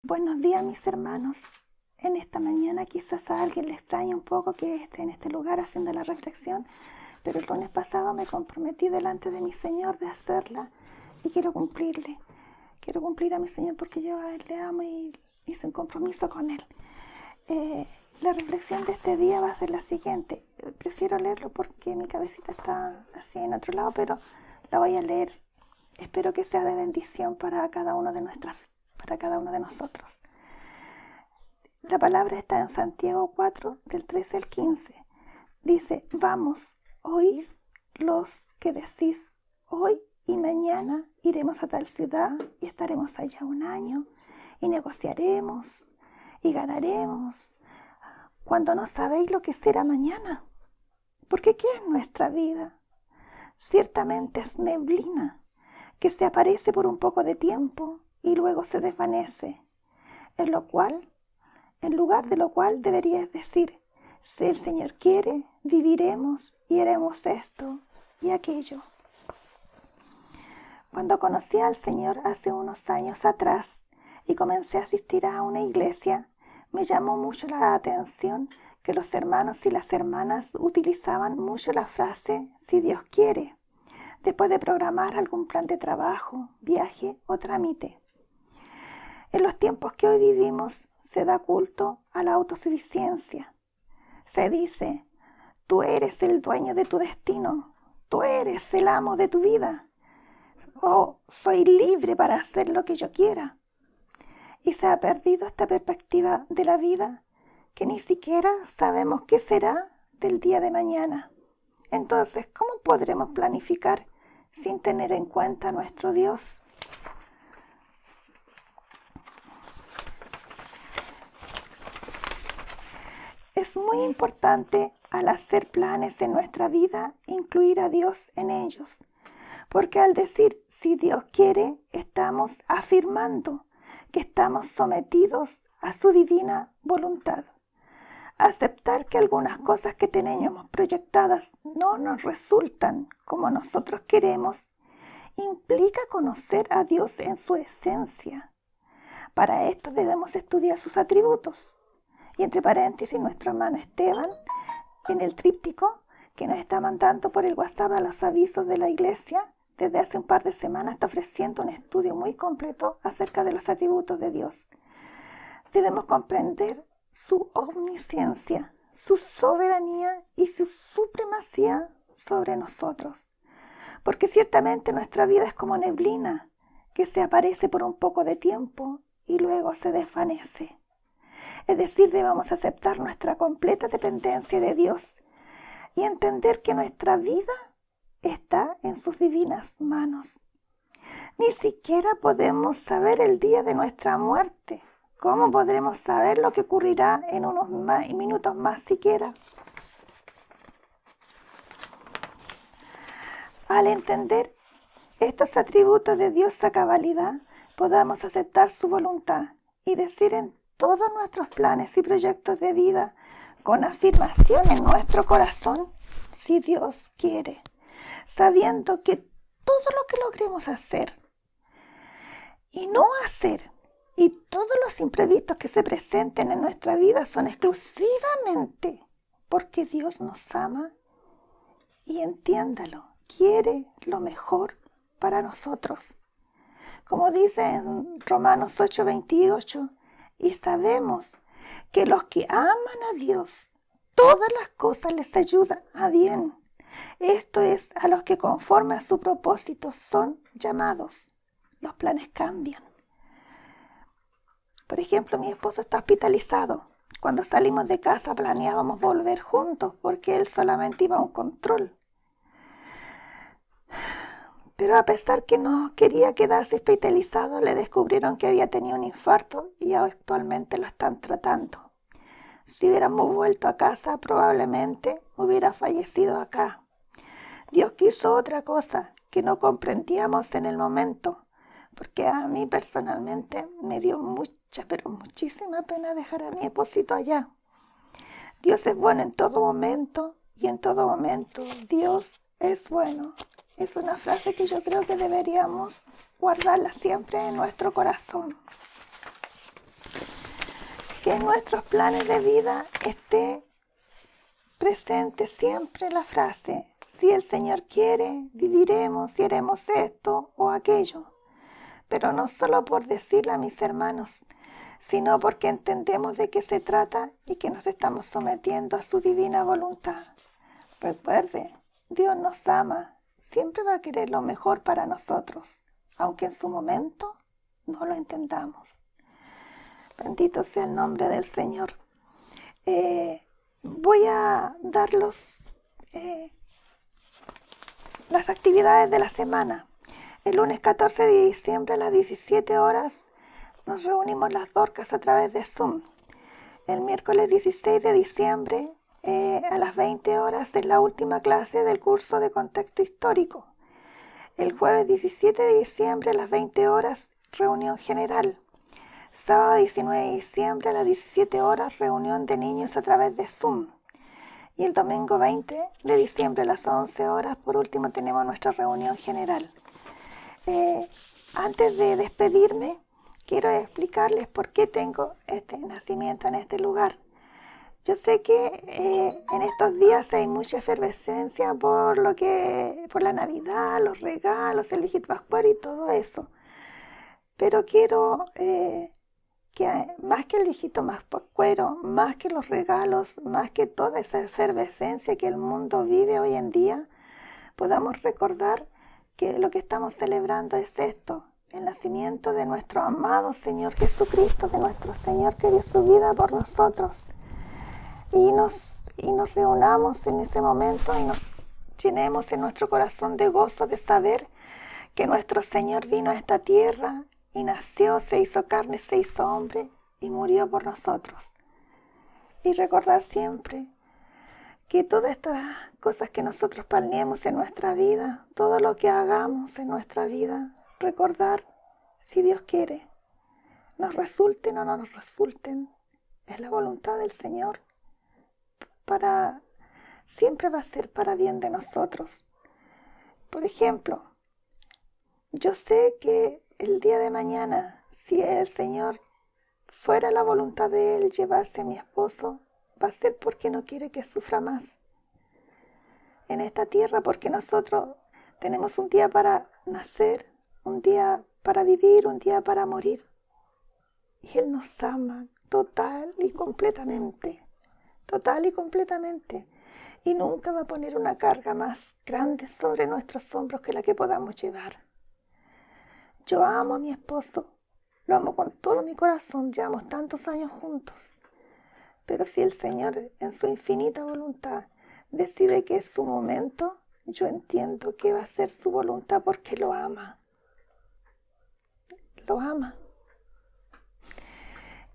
Buenos días, mis hermanos. En esta mañana quizás a alguien le extrañe un poco que esté en este lugar haciendo la reflexión, pero el lunes pasado me comprometí delante de mi Señor de hacerla y quiero cumplirle. Quiero cumplir a mi Señor porque yo a Él le amo y hice un compromiso con Él. La reflexión de este día va a ser la siguiente. Prefiero leerlo porque mi cabecita está así en otro lado, pero la voy a leer. Espero que sea de bendición para cada uno de nosotros. La palabra está en Santiago 4, del 13 al 15. Dice: vamos, oíd los que decís, hoy y mañana iremos a tal ciudad y estaremos allá un año y negociaremos y ganaremos, cuando no sabéis lo que será mañana. Porque ¿qué es nuestra vida? Ciertamente es neblina que se aparece por un poco de tiempo y luego se desvanece, en lugar de lo cual deberías decir: si el Señor quiere, viviremos y haremos esto y aquello. Cuando conocí al Señor hace unos años atrás y comencé a asistir a una iglesia, me llamó mucho la atención que los hermanos y las hermanas utilizaban mucho la frase "si Dios quiere", después de programar algún plan de trabajo, viaje o trámite. En los tiempos que hoy vivimos se da culto a la autosuficiencia. Se dice: tú eres el dueño de tu destino, tú eres el amo de tu vida, o soy libre para hacer lo que yo quiera. Y se ha perdido esta perspectiva de la vida, que ni siquiera sabemos qué será del día de mañana. Entonces, ¿cómo podremos planificar sin tener en cuenta a nuestro Dios? Es muy importante, al hacer planes en nuestra vida, incluir a Dios en ellos, porque al decir "si Dios quiere", estamos afirmando que estamos sometidos a su divina voluntad. Aceptar que algunas cosas que tenemos proyectadas no nos resultan como nosotros queremos implica conocer a Dios en su esencia. Para esto debemos estudiar sus atributos. Y entre paréntesis, nuestro hermano Esteban, en el tríptico que nos está mandando por el WhatsApp a los avisos de la iglesia, desde hace un par de semanas está ofreciendo un estudio muy completo acerca de los atributos de Dios. Debemos comprender su omnisciencia, su soberanía y su supremacía sobre nosotros. Porque ciertamente nuestra vida es como neblina, que se aparece por un poco de tiempo y luego se desvanece. Es decir, debemos aceptar nuestra completa dependencia de Dios y entender que nuestra vida está en sus divinas manos. Ni siquiera podemos saber el día de nuestra muerte. ¿Cómo podremos saber lo que ocurrirá en unos minutos más siquiera? Al entender estos atributos de Dios a cabalidad, podamos aceptar su voluntad y decir en todos nuestros planes y proyectos de vida, con afirmación en nuestro corazón: si Dios quiere, sabiendo que todo lo que logremos hacer y no hacer, y todos los imprevistos que se presenten en nuestra vida, son exclusivamente porque Dios nos ama y, entiéndalo, quiere lo mejor para nosotros. Como dice en Romanos 8:28, y sabemos que los que aman a Dios, todas las cosas les ayudan a bien. Esto es, a los que conforme a su propósito son llamados. Los planes cambian. Por ejemplo, mi esposo está hospitalizado. Cuando salimos de casa planeábamos volver juntos porque él solamente iba a un control. Pero a pesar que no quería quedarse hospitalizado, le descubrieron que había tenido un infarto y actualmente lo están tratando. Si hubiéramos vuelto a casa, probablemente hubiera fallecido acá. Dios quiso otra cosa que no comprendíamos en el momento, porque a mí personalmente me dio mucha, pero muchísima pena dejar a mi esposito allá. Dios es bueno en todo momento y en todo momento Dios es bueno. Es una frase que yo creo que deberíamos guardarla siempre en nuestro corazón. que en nuestros planes de vida esté presente siempre la frase: si el Señor quiere, viviremos y haremos esto o aquello. Pero no solo por decirle a mis hermanos, sino porque entendemos de qué se trata y que nos estamos sometiendo a su divina voluntad. Recuerde, Dios nos ama, siempre va a querer lo mejor para nosotros, aunque en su momento no lo entendamos. Bendito sea el nombre del Señor. Voy a dar las actividades de la semana. El lunes 14 de diciembre a las 17 horas nos reunimos las Dorcas a través de Zoom. El miércoles 16 de diciembre a las 20 horas es la última clase del curso de contexto histórico. El jueves 17 de diciembre a las 20 horas, reunión general. Sábado 19 de diciembre a las 17 horas, reunión de niños a través de Zoom. Y el domingo 20 de diciembre a las 11 horas, por último, tenemos nuestra reunión general. Antes de despedirme, quiero explicarles por qué tengo este nacimiento en este lugar. Yo sé que en estos días hay mucha efervescencia por la Navidad, los regalos, el viejito pascuero y todo eso. Pero quiero que más que el viejito pascuero, más que los regalos, más que toda esa efervescencia que el mundo vive hoy en día, podamos recordar que lo que estamos celebrando es esto: el nacimiento de nuestro amado Señor Jesucristo, de nuestro Señor que dio su vida por nosotros. Y nos reunamos en ese momento y nos llenemos en nuestro corazón de gozo de saber que nuestro Señor vino a esta tierra y nació, se hizo carne, se hizo hombre y murió por nosotros. Y recordar siempre que todas estas cosas que nosotros planeemos en nuestra vida, todo lo que hagamos en nuestra vida, recordar, si Dios quiere, nos resulten o no nos resulten, es la voluntad del Señor. Siempre va a ser para bien de nosotros. Por ejemplo, yo sé que el día de mañana, si el Señor fuera la voluntad de Él llevarse a mi esposo, va a ser porque no quiere que sufra más en esta tierra, porque nosotros tenemos un día para nacer, un día para vivir, un día para morir. Y Él nos ama total y completamente, y nunca va a poner una carga más grande sobre nuestros hombros que la que podamos llevar. Yo amo a mi esposo, lo amo con todo mi corazón, llevamos tantos años juntos. Pero si el Señor, en su infinita voluntad, decide que es su momento, yo entiendo que va a ser su voluntad porque lo ama. Lo ama.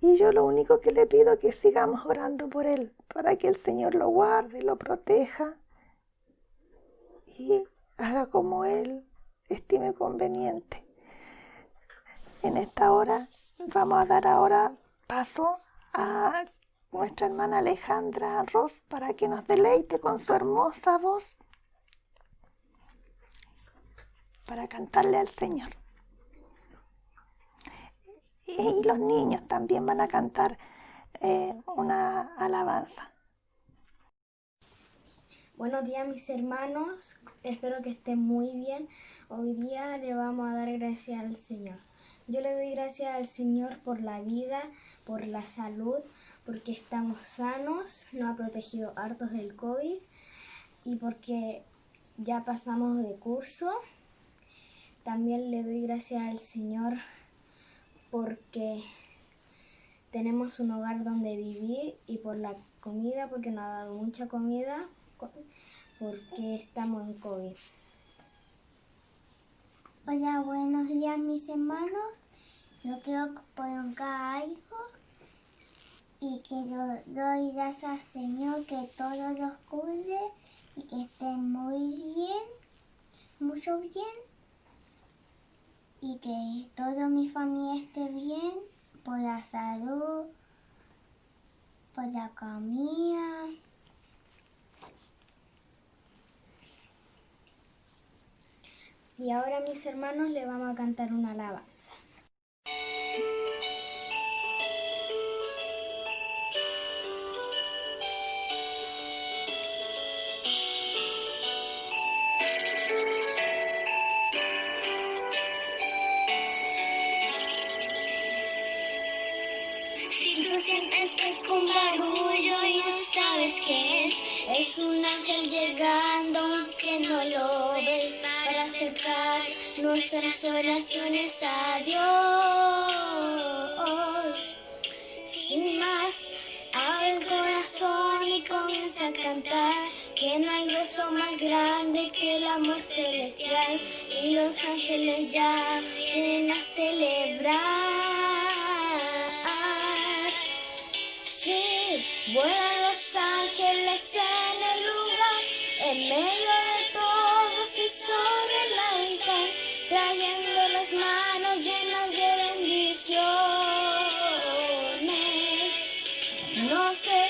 Y yo lo único que le pido es que sigamos orando por él, para que el Señor lo guarde, lo proteja y haga como él estime conveniente. En esta hora vamos a dar ahora paso a nuestra hermana Alejandra Ross para que nos deleite con su hermosa voz para cantarle al Señor. Y los niños también van a cantar una alabanza. Buenos días mis hermanos, espero que estén muy bien. Hoy día le vamos a dar gracias al Señor. Yo le doy gracias al Señor por la vida, por la salud, porque estamos sanos, nos ha protegido hartos del COVID y porque ya pasamos de curso. También le doy gracias al Señor porque tenemos un hogar donde vivir y por la comida, porque nos ha dado mucha comida, porque estamos en COVID. Hola, buenos días mis hermanos. Yo quiero que ponga algo y que yo doy gracias al Señor que todos los cuide y que estén muy bien, mucho bien, y que toda mi familia esté bien por la salud, por la comida. Y ahora mis hermanos le vamos a cantar una alabanza. parece con barullo y no sabes qué es. Es un ángel llegando que no lo ves, para acercar nuestras oraciones a Dios. Sin más, abre el corazón y comienza a cantar, que no hay gozo más grande que el amor celestial, y los ángeles ya vienen a celebrar. Sí, vuelan los ángeles en el lugar, en medio de todos y sobre el altar, trayendo las manos llenas de bendiciones. No sé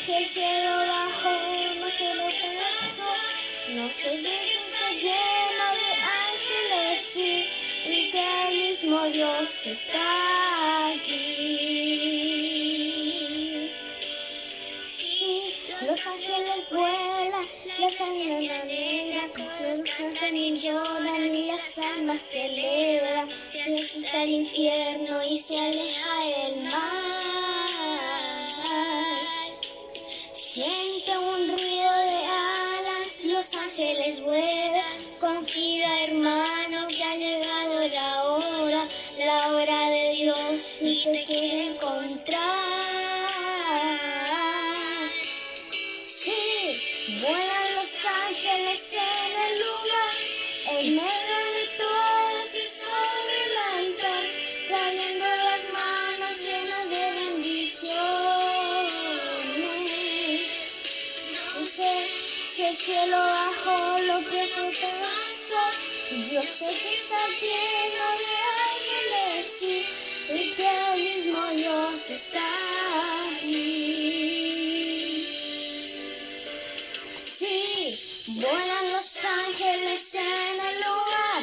si el cielo bajó, no sé lo que pasó, no sé si está lleno de ángeles, sí, y que el mismo Dios está aquí. Sí, los ángeles vuelan, las almas alegran, los cantan y lloran y las almas celebran. Se asusta el infierno y se aleja el mal. Siente un ruido de alas, los ángeles vuelan. Confía, hermano, que ha llegado la hora de Dios, y te quiere encontrar. Sí, vuelan los ángeles en el lugar, en medio de todos y sobre el altar, trayendo las manos llenas de bendiciones. No sé si el cielo bajó, lo que pasó, yo sé que está lleno de ángeles, sí, y que el mismo Dios está aquí. Sí, vuelan los ángeles en el lugar,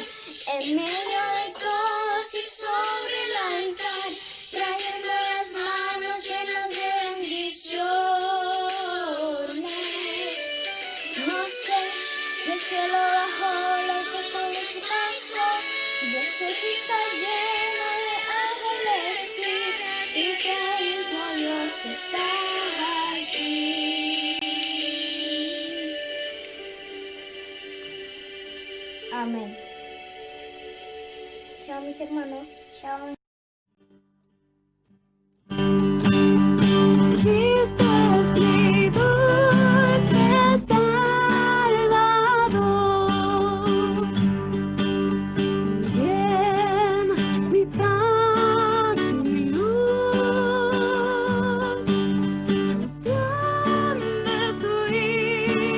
en medio de todos y sobre el altar, trayendo las manos llenas de bendiciones. No sé si el cielo bajó, lo que fue lo que pasó, yo sé que está lleno de ángeles, sí, y que el mismo Dios está aquí. Amén. Chao, mis hermanos. Chao. Cristo es mi dulce Salvador, y en mi paz y luz, mostrarme su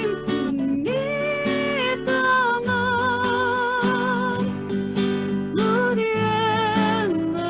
infinito amor, muriendo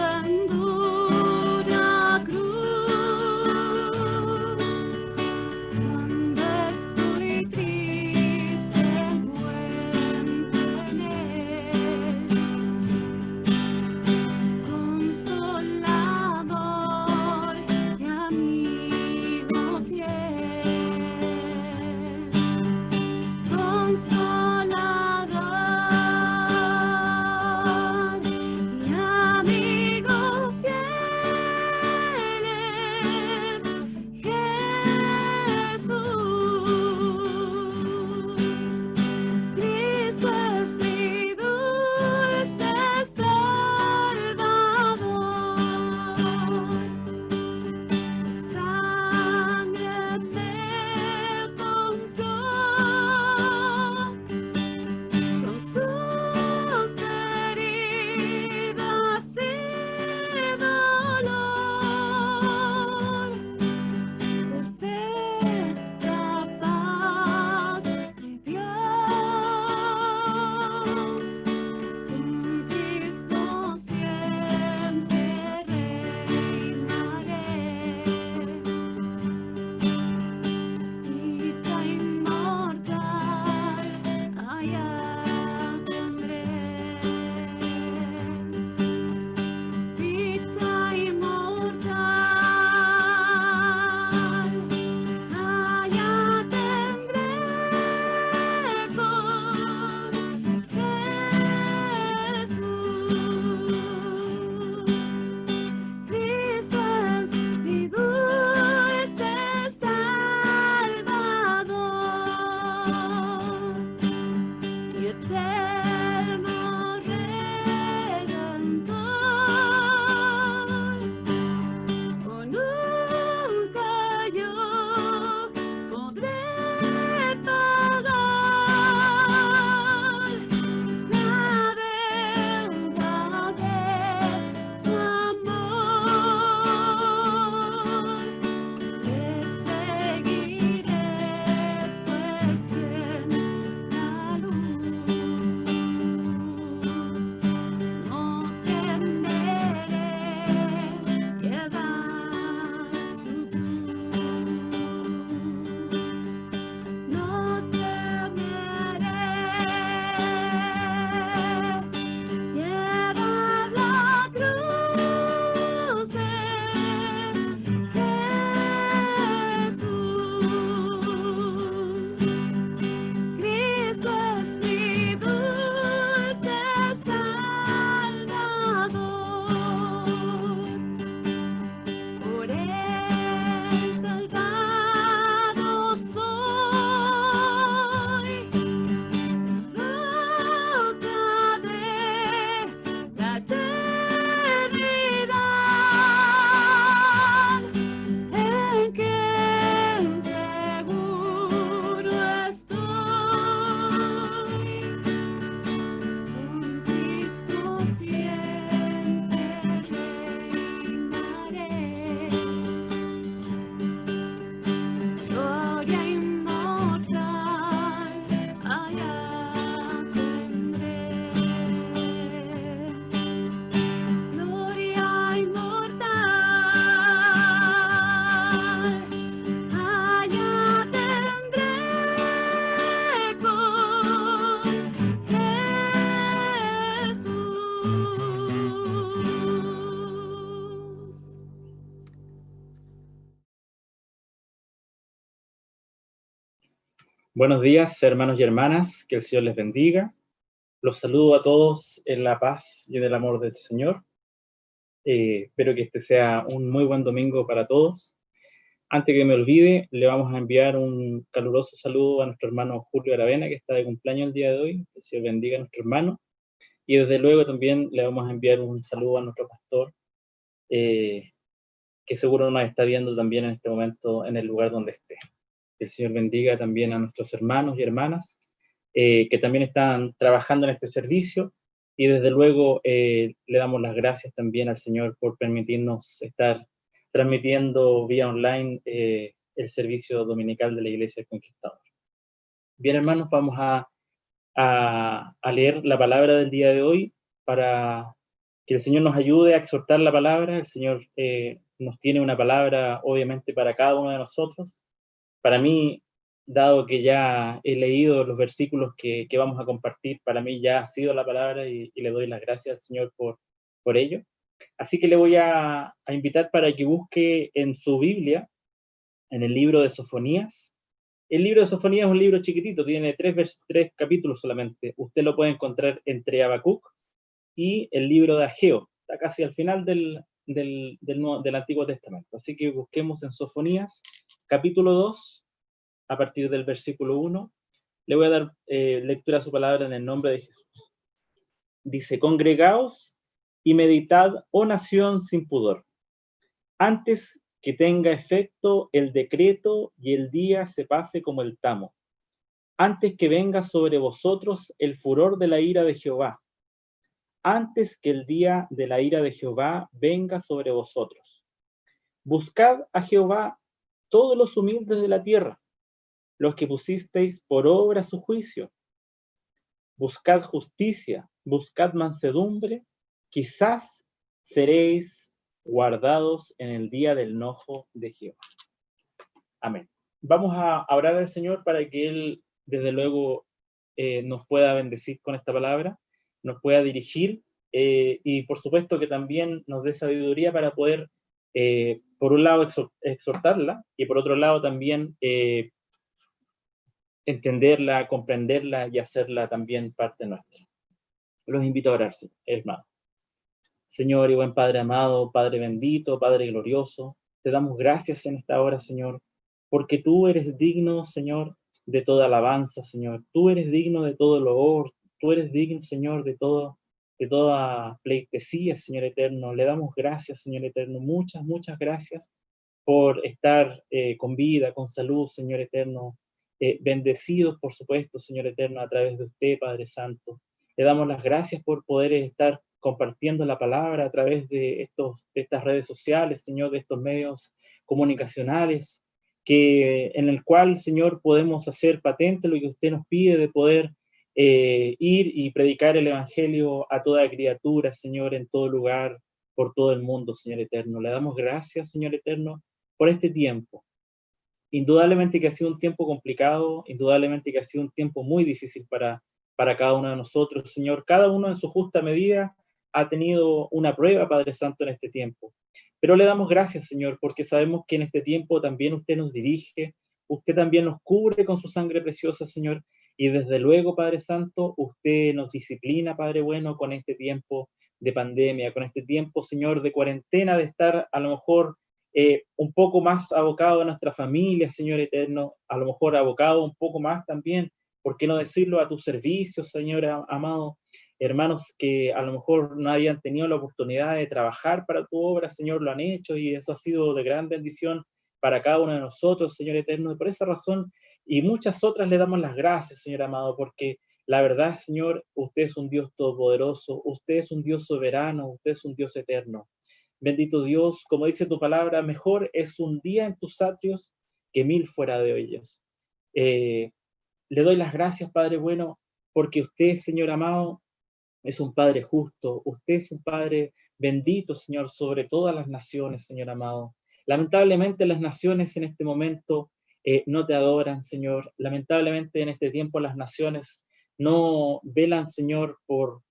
Buenos días, hermanos y hermanas, que el Señor les bendiga. Los saludo a todos en la paz y en el amor del Señor. Espero que este sea un muy buen domingo para todos. Antes que me olvide, le vamos a enviar un caluroso saludo a nuestro hermano Julio Aravena, que está de cumpleaños el día de hoy. Que el Señor bendiga a nuestro hermano. Y desde luego también le vamos a enviar un saludo a nuestro pastor, que seguro nos está viendo también en este momento en el lugar donde esté. Que el Señor bendiga también a nuestros hermanos y hermanas que también están trabajando en este servicio, y desde luego le damos las gracias también al Señor por permitirnos estar transmitiendo vía online el servicio dominical de la Iglesia del Conquistador. Bien, hermanos, vamos a leer la palabra del día de hoy para que el Señor nos ayude a exhortar la palabra. El Señor nos tiene una palabra, obviamente, para cada uno de nosotros. Para mí, dado que ya he leído los versículos que vamos a compartir, para mí ya ha sido la palabra y le doy las gracias al Señor por ello. Así que le voy a invitar para que busque en su Biblia, en el libro de Sofonías. El libro de Sofonías es un libro chiquitito, tiene tres capítulos solamente. Usted lo puede encontrar entre Habacuc y el libro de Ageo. Está casi al final del Antiguo Testamento. Así que busquemos en Sofonías, capítulo 2, a partir del versículo 1. Le voy a dar lectura a su palabra en el nombre de Jesús. Dice: congregaos y meditad, oh nación sin pudor, antes que tenga efecto el decreto y el día se pase como el tamo, antes que venga sobre vosotros el furor de la ira de Jehová, antes que el día de la ira de Jehová venga sobre vosotros. Buscad a Jehová todos los humildes de la tierra, los que pusisteis por obra su juicio. Buscad justicia, buscad mansedumbre, quizás seréis guardados en el día del enojo de Jehová. Amén. Vamos a orar al Señor para que Él, desde luego, nos pueda bendecir con esta palabra, nos pueda dirigir y por supuesto que también nos dé sabiduría para poder, por un lado, exhortarla y por otro lado también entenderla, comprenderla y hacerla también parte nuestra. Los invito a orar, hermano. Señor y buen Padre amado, Padre bendito, Padre glorioso, te damos gracias en esta hora, Señor, porque tú eres digno, Señor, de toda alabanza, Señor. Tú eres digno de todo loor, tú eres digno, Señor, de toda pleitesía, Señor eterno. Le damos gracias, Señor eterno, muchas, muchas gracias por estar con vida, con salud, Señor eterno, bendecidos, por supuesto, Señor eterno, a través de usted, Padre Santo. Le damos las gracias por poder estar compartiendo la palabra a través de estas redes sociales, Señor, de estos medios comunicacionales, en el cual, Señor, podemos hacer patente lo que usted nos pide de poder ir y predicar el Evangelio a toda criatura, Señor, en todo lugar, por todo el mundo, Señor eterno. Le damos gracias, Señor eterno, por este tiempo. Indudablemente que ha sido un tiempo complicado, indudablemente que ha sido un tiempo muy difícil para cada uno de nosotros, Señor. Cada uno en su justa medida ha tenido una prueba, Padre Santo, en este tiempo. Pero le damos gracias, Señor, porque sabemos que en este tiempo también usted nos dirige, usted también nos cubre con su sangre preciosa, Señor, y desde luego, Padre Santo, usted nos disciplina, Padre bueno, con este tiempo de pandemia, con este tiempo, Señor, de cuarentena, de estar a lo mejor un poco más abocado a nuestra familia, Señor eterno, a lo mejor abocado un poco más también, ¿por qué no decirlo?, a tu servicio, Señor amado. Hermanos que a lo mejor no habían tenido la oportunidad de trabajar para tu obra, Señor, lo han hecho y eso ha sido de gran bendición para cada uno de nosotros, Señor eterno. Y por esa razón y muchas otras le damos las gracias, Señor amado, porque la verdad, Señor, usted es un Dios todopoderoso, usted es un Dios soberano, usted es un Dios eterno. Bendito Dios, como dice tu palabra, mejor es un día en tus atrios que 1000 fuera de ellos. Le doy las gracias, Padre bueno, porque usted, Señor amado, es un Padre justo, usted es un Padre bendito, Señor, sobre todas las naciones, Señor amado. Lamentablemente las naciones en este momento no te adoran, Señor. Lamentablemente en este tiempo las naciones no velan, Señor, por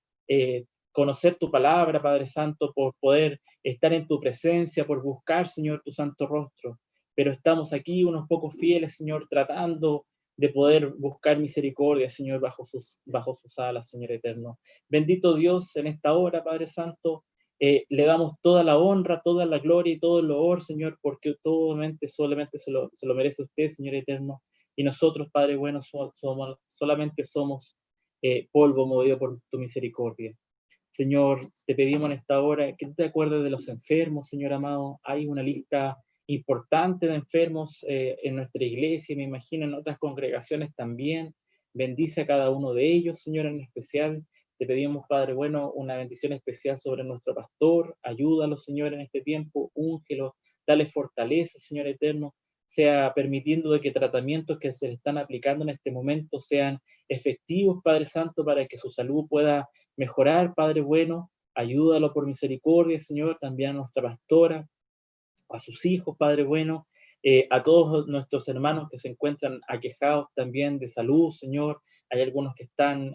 conocer tu palabra, Padre Santo, por poder estar en tu presencia, por buscar, Señor, tu santo rostro. Pero estamos aquí, unos pocos fieles, Señor, tratando de poder buscar misericordia, Señor, bajo sus alas, Señor eterno. Bendito Dios, en esta hora, Padre Santo, le damos toda la honra, toda la gloria y todo el loor, Señor, porque solamente se lo merece usted, Señor eterno. Y nosotros, Padre bueno, solamente somos polvo movido por tu misericordia. Señor, te pedimos en esta hora que tú te acuerdes de los enfermos, Señor amado. Hay una lista importante de enfermos en nuestra iglesia, me imagino en otras congregaciones también. Bendice a cada uno de ellos, Señor, en especial. Te pedimos, Padre bueno, una bendición especial sobre nuestro pastor. Ayúdalo, Señor, en este tiempo. Úngelo, dale fortaleza, Señor eterno. Sea permitiendo de que tratamientos que se le están aplicando en este momento sean efectivos, Padre Santo, para que su salud pueda mejorar, Padre bueno. Ayúdalo por misericordia, Señor, también a nuestra pastora, a sus hijos, Padre bueno, a todos nuestros hermanos que se encuentran aquejados también de salud, Señor. Hay algunos que están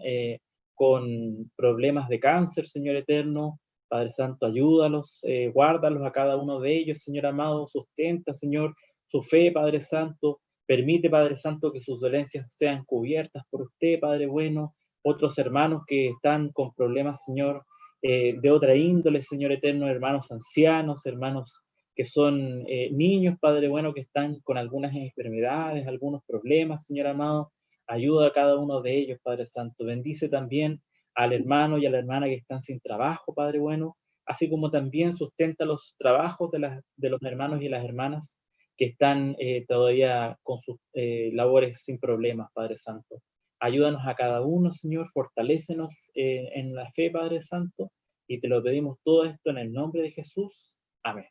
con problemas de cáncer, Señor eterno. Padre Santo, ayúdalos, guárdalos a cada uno de ellos, Señor amado. Sustenta, Señor, su fe, Padre Santo. Permite, Padre Santo, que sus dolencias sean cubiertas por usted, Padre bueno. Otros hermanos que están con problemas, Señor, de otra índole, Señor eterno, hermanos ancianos, hermanos que son niños, Padre bueno, que están con algunas enfermedades, algunos problemas, Señor amado. Ayuda a cada uno de ellos, Padre Santo. Bendice también al hermano y a la hermana que están sin trabajo, Padre bueno, así como también sustenta los trabajos de los hermanos y las hermanas que están todavía con sus labores sin problemas, Padre Santo. Ayúdanos a cada uno, Señor, fortalécenos en la fe, Padre Santo, y te lo pedimos todo esto en el nombre de Jesús. Amén.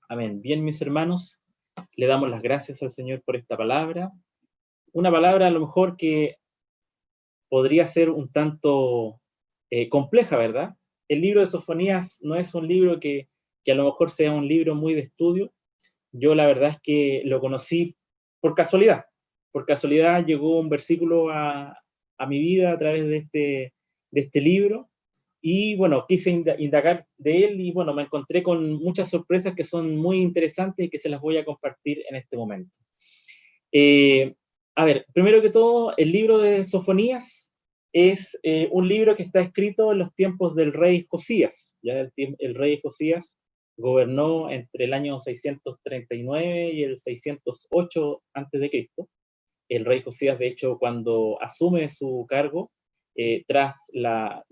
Amén. Bien, mis hermanos, le damos las gracias al Señor por esta palabra. Una palabra a lo mejor que podría ser un tanto compleja, ¿verdad? El libro de Sofonías no es un libro que a lo mejor sea un libro muy de estudio. Yo la verdad es que lo conocí por casualidad. Por casualidad llegó un versículo a mi vida a través de este libro. Y bueno, quise indagar de él y bueno, me encontré con muchas sorpresas que son muy interesantes y que se las voy a compartir en este momento. A ver, primero que todo, el libro de Sofonías es un libro que está escrito en los tiempos del rey Josías. ¿Ya? El rey Josías gobernó entre el año 639 y el 608 a.C. El rey Josías, de hecho, cuando asume su cargo, tras la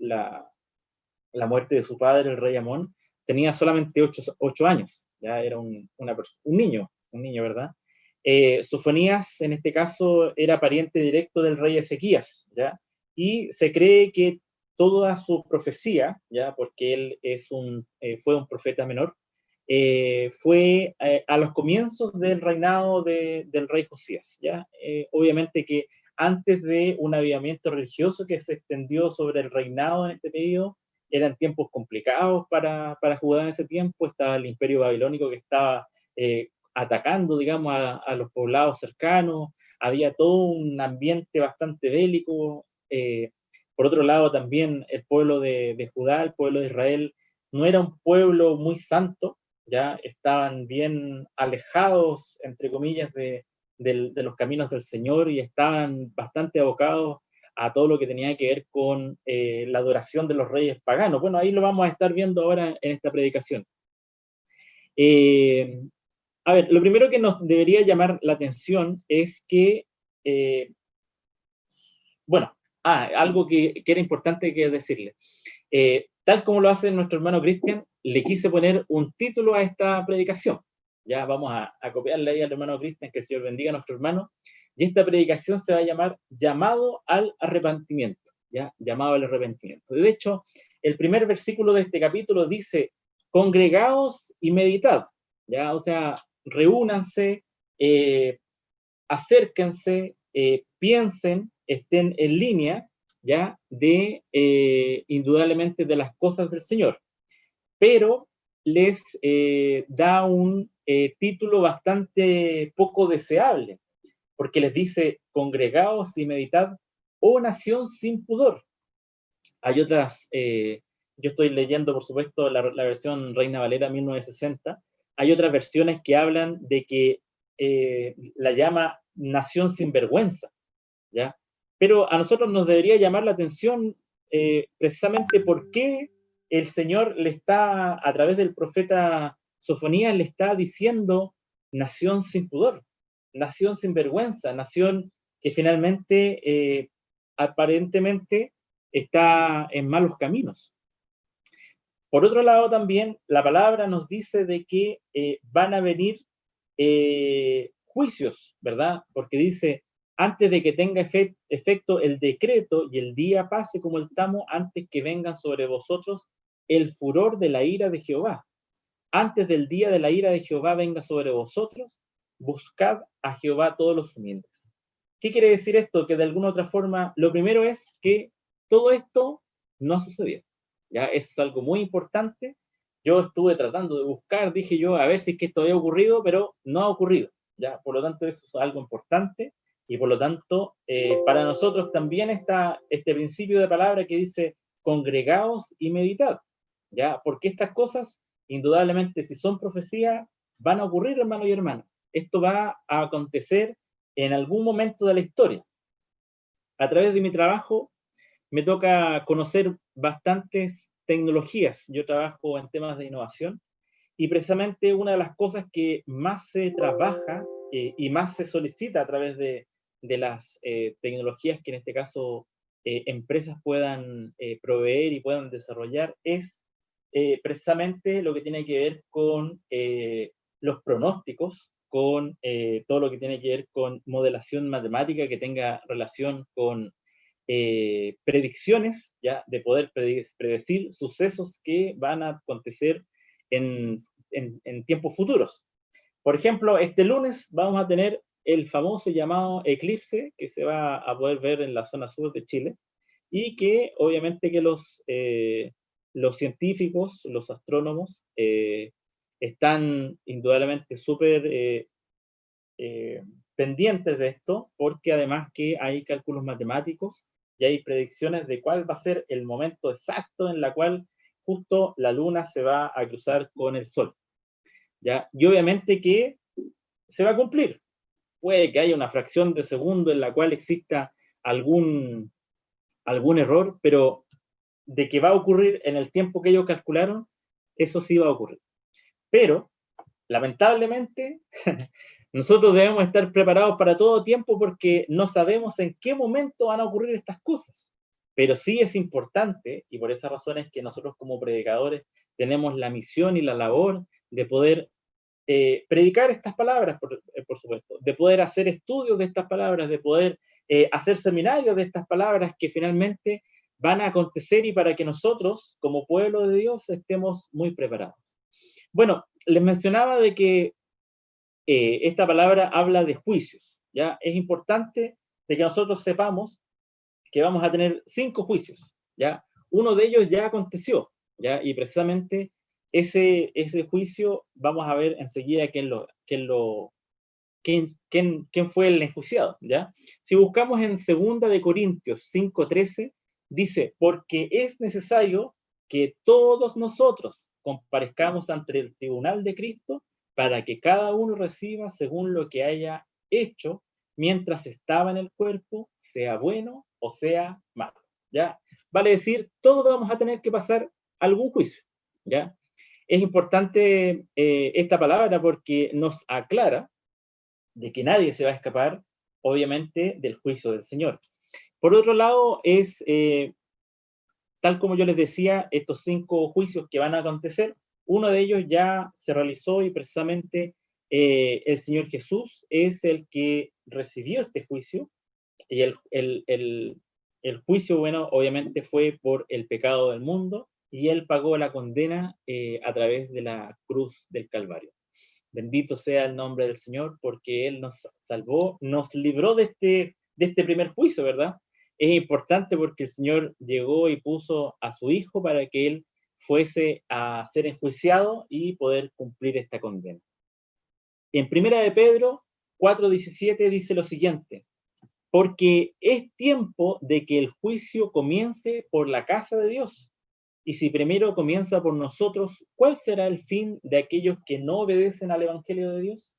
muerte de su padre, el rey Amón, tenía solamente 8 años, ya era un niño, ¿verdad? Sofonías, en este caso, era pariente directo del rey Ezequías, ¿ya? Y se cree que toda su profecía, ¿ya? Porque él fue un profeta menor, fue a los comienzos del reinado del rey Josías, ¿ya? Obviamente que antes de un avivamiento religioso que se extendió sobre el reinado en este periodo, eran tiempos complicados para Judá en ese tiempo. Estaba el imperio babilónico que estaba atacando, digamos, a los poblados cercanos. Había todo un ambiente bastante bélico. Por otro lado, también el pueblo de Judá, el pueblo de Israel, no era un pueblo muy santo, ya estaban bien alejados, entre comillas, de los caminos del Señor y estaban bastante abocados a todo lo que tenía que ver con la adoración de los reyes paganos. Bueno, ahí lo vamos a estar viendo ahora en esta predicación. A ver, lo primero que nos debería llamar la atención es que, algo que era importante que decirle. Tal como lo hace nuestro hermano Cristian, le quise poner un título a esta predicación. Ya vamos a copiarle ahí al hermano Cristian, que el Señor bendiga a nuestro hermano. Y esta predicación se va a llamar Llamado al Arrepentimiento. ¿Ya? Llamado al Arrepentimiento. De hecho, el primer versículo de este capítulo dice: congregaos y meditad. ¿Ya? O sea, reúnanse, acérquense, piensen, estén en línea, ¿ya? Indudablemente de las cosas del Señor. Pero les da un título bastante poco deseable, porque les dice: congregaos y meditad, oh nación sin pudor. Hay otras, yo estoy leyendo, por supuesto, la versión Reina Valera 1960, hay otras versiones que hablan de que la llama nación sin vergüenza, ¿ya? Pero a nosotros nos debería llamar la atención precisamente por qué el Señor le está, a través del profeta Sofonías, le está diciendo nación sin pudor, nación sin vergüenza, nación que finalmente, aparentemente, está en malos caminos. Por otro lado, también la palabra nos dice de que van a venir juicios, ¿verdad? Porque dice, antes de que tenga efecto el decreto y el día pase como el tamo, antes que vengan sobre vosotros el furor de la ira de Jehová. Antes del día de la ira de Jehová venga sobre vosotros, buscad a Jehová todos los humildes. ¿Qué quiere decir esto? Que de alguna otra forma, lo primero es que todo esto no ha sucedido. ¿Ya? Es algo muy importante. Yo estuve tratando de buscar, dije yo, a ver si es que esto había ocurrido, pero no ha ocurrido. ¿Ya? Por lo tanto, eso es algo importante. Y por lo tanto, para nosotros también está este principio de palabra que dice, congregaos y meditad. ¿Ya? Porque estas cosas, indudablemente, si son profecías, van a ocurrir, hermanos y hermanas. Esto va a acontecer en algún momento de la historia. A través de mi trabajo, me toca conocer bastantes tecnologías. Yo trabajo en temas de innovación y precisamente una de las cosas que más se trabaja y más se solicita a través de las tecnologías que en este caso empresas puedan proveer y puedan desarrollar es precisamente lo que tiene que ver con los pronósticos, con todo lo que tiene que ver con modelación matemática que tenga relación con predicciones, ¿ya? De poder predecir sucesos que van a acontecer en tiempos futuros. Por ejemplo, este lunes vamos a tener el famoso llamado eclipse que se va a poder ver en la zona sur de Chile y que obviamente que los científicos, los astrónomos, están indudablemente súper pendientes de esto, porque además que hay cálculos matemáticos y hay predicciones de cuál va a ser el momento exacto en la cual justo la luna se va a cruzar con el sol, ¿ya? Y obviamente que se va a cumplir. Puede que haya una fracción de segundo en la cual exista algún error, pero de que va a ocurrir en el tiempo que ellos calcularon, eso sí va a ocurrir. Pero, lamentablemente, nosotros debemos estar preparados para todo tiempo porque no sabemos en qué momento van a ocurrir estas cosas. Pero sí es importante, y por esa razón es que nosotros como predicadores tenemos la misión y la labor de poder predicar estas palabras, por supuesto, de poder hacer estudios de estas palabras, de poder hacer seminarios de estas palabras que finalmente van a acontecer y para que nosotros, como pueblo de Dios, estemos muy preparados. Bueno, les mencionaba de que esta palabra habla de juicios, ¿ya? Es importante de que nosotros sepamos que vamos a tener 5 juicios, ¿ya? Uno de ellos ya aconteció, ¿ya? Y precisamente ese juicio vamos a ver enseguida quién fue el enjuiciado, ¿ya? Si buscamos en 2 de Corintios 5:13, dice, porque es necesario que todos nosotros comparezcamos ante el tribunal de Cristo para que cada uno reciba según lo que haya hecho mientras estaba en el cuerpo, sea bueno o sea malo, ¿ya? Vale decir, todos vamos a tener que pasar algún juicio, ¿ya? Es importante esta palabra porque nos aclara de que nadie se va a escapar, obviamente, del juicio del Señor. Por otro lado, es, tal como yo les decía, estos 5 juicios que van a acontecer, uno de ellos ya se realizó y precisamente el Señor Jesús es el que recibió este juicio y el juicio, bueno, obviamente fue por el pecado del mundo y Él pagó la condena a través de la cruz del Calvario. Bendito sea el nombre del Señor porque Él nos salvó, nos libró de este primer juicio, ¿verdad? Es importante porque el Señor llegó y puso a su Hijo para que Él fuese a ser enjuiciado y poder cumplir esta condena. En 1 de Pedro 4:17 dice lo siguiente, porque es tiempo de que el juicio comience por la casa de Dios. Y si primero comienza por nosotros, ¿cuál será el fin de aquellos que no obedecen al Evangelio de Dios?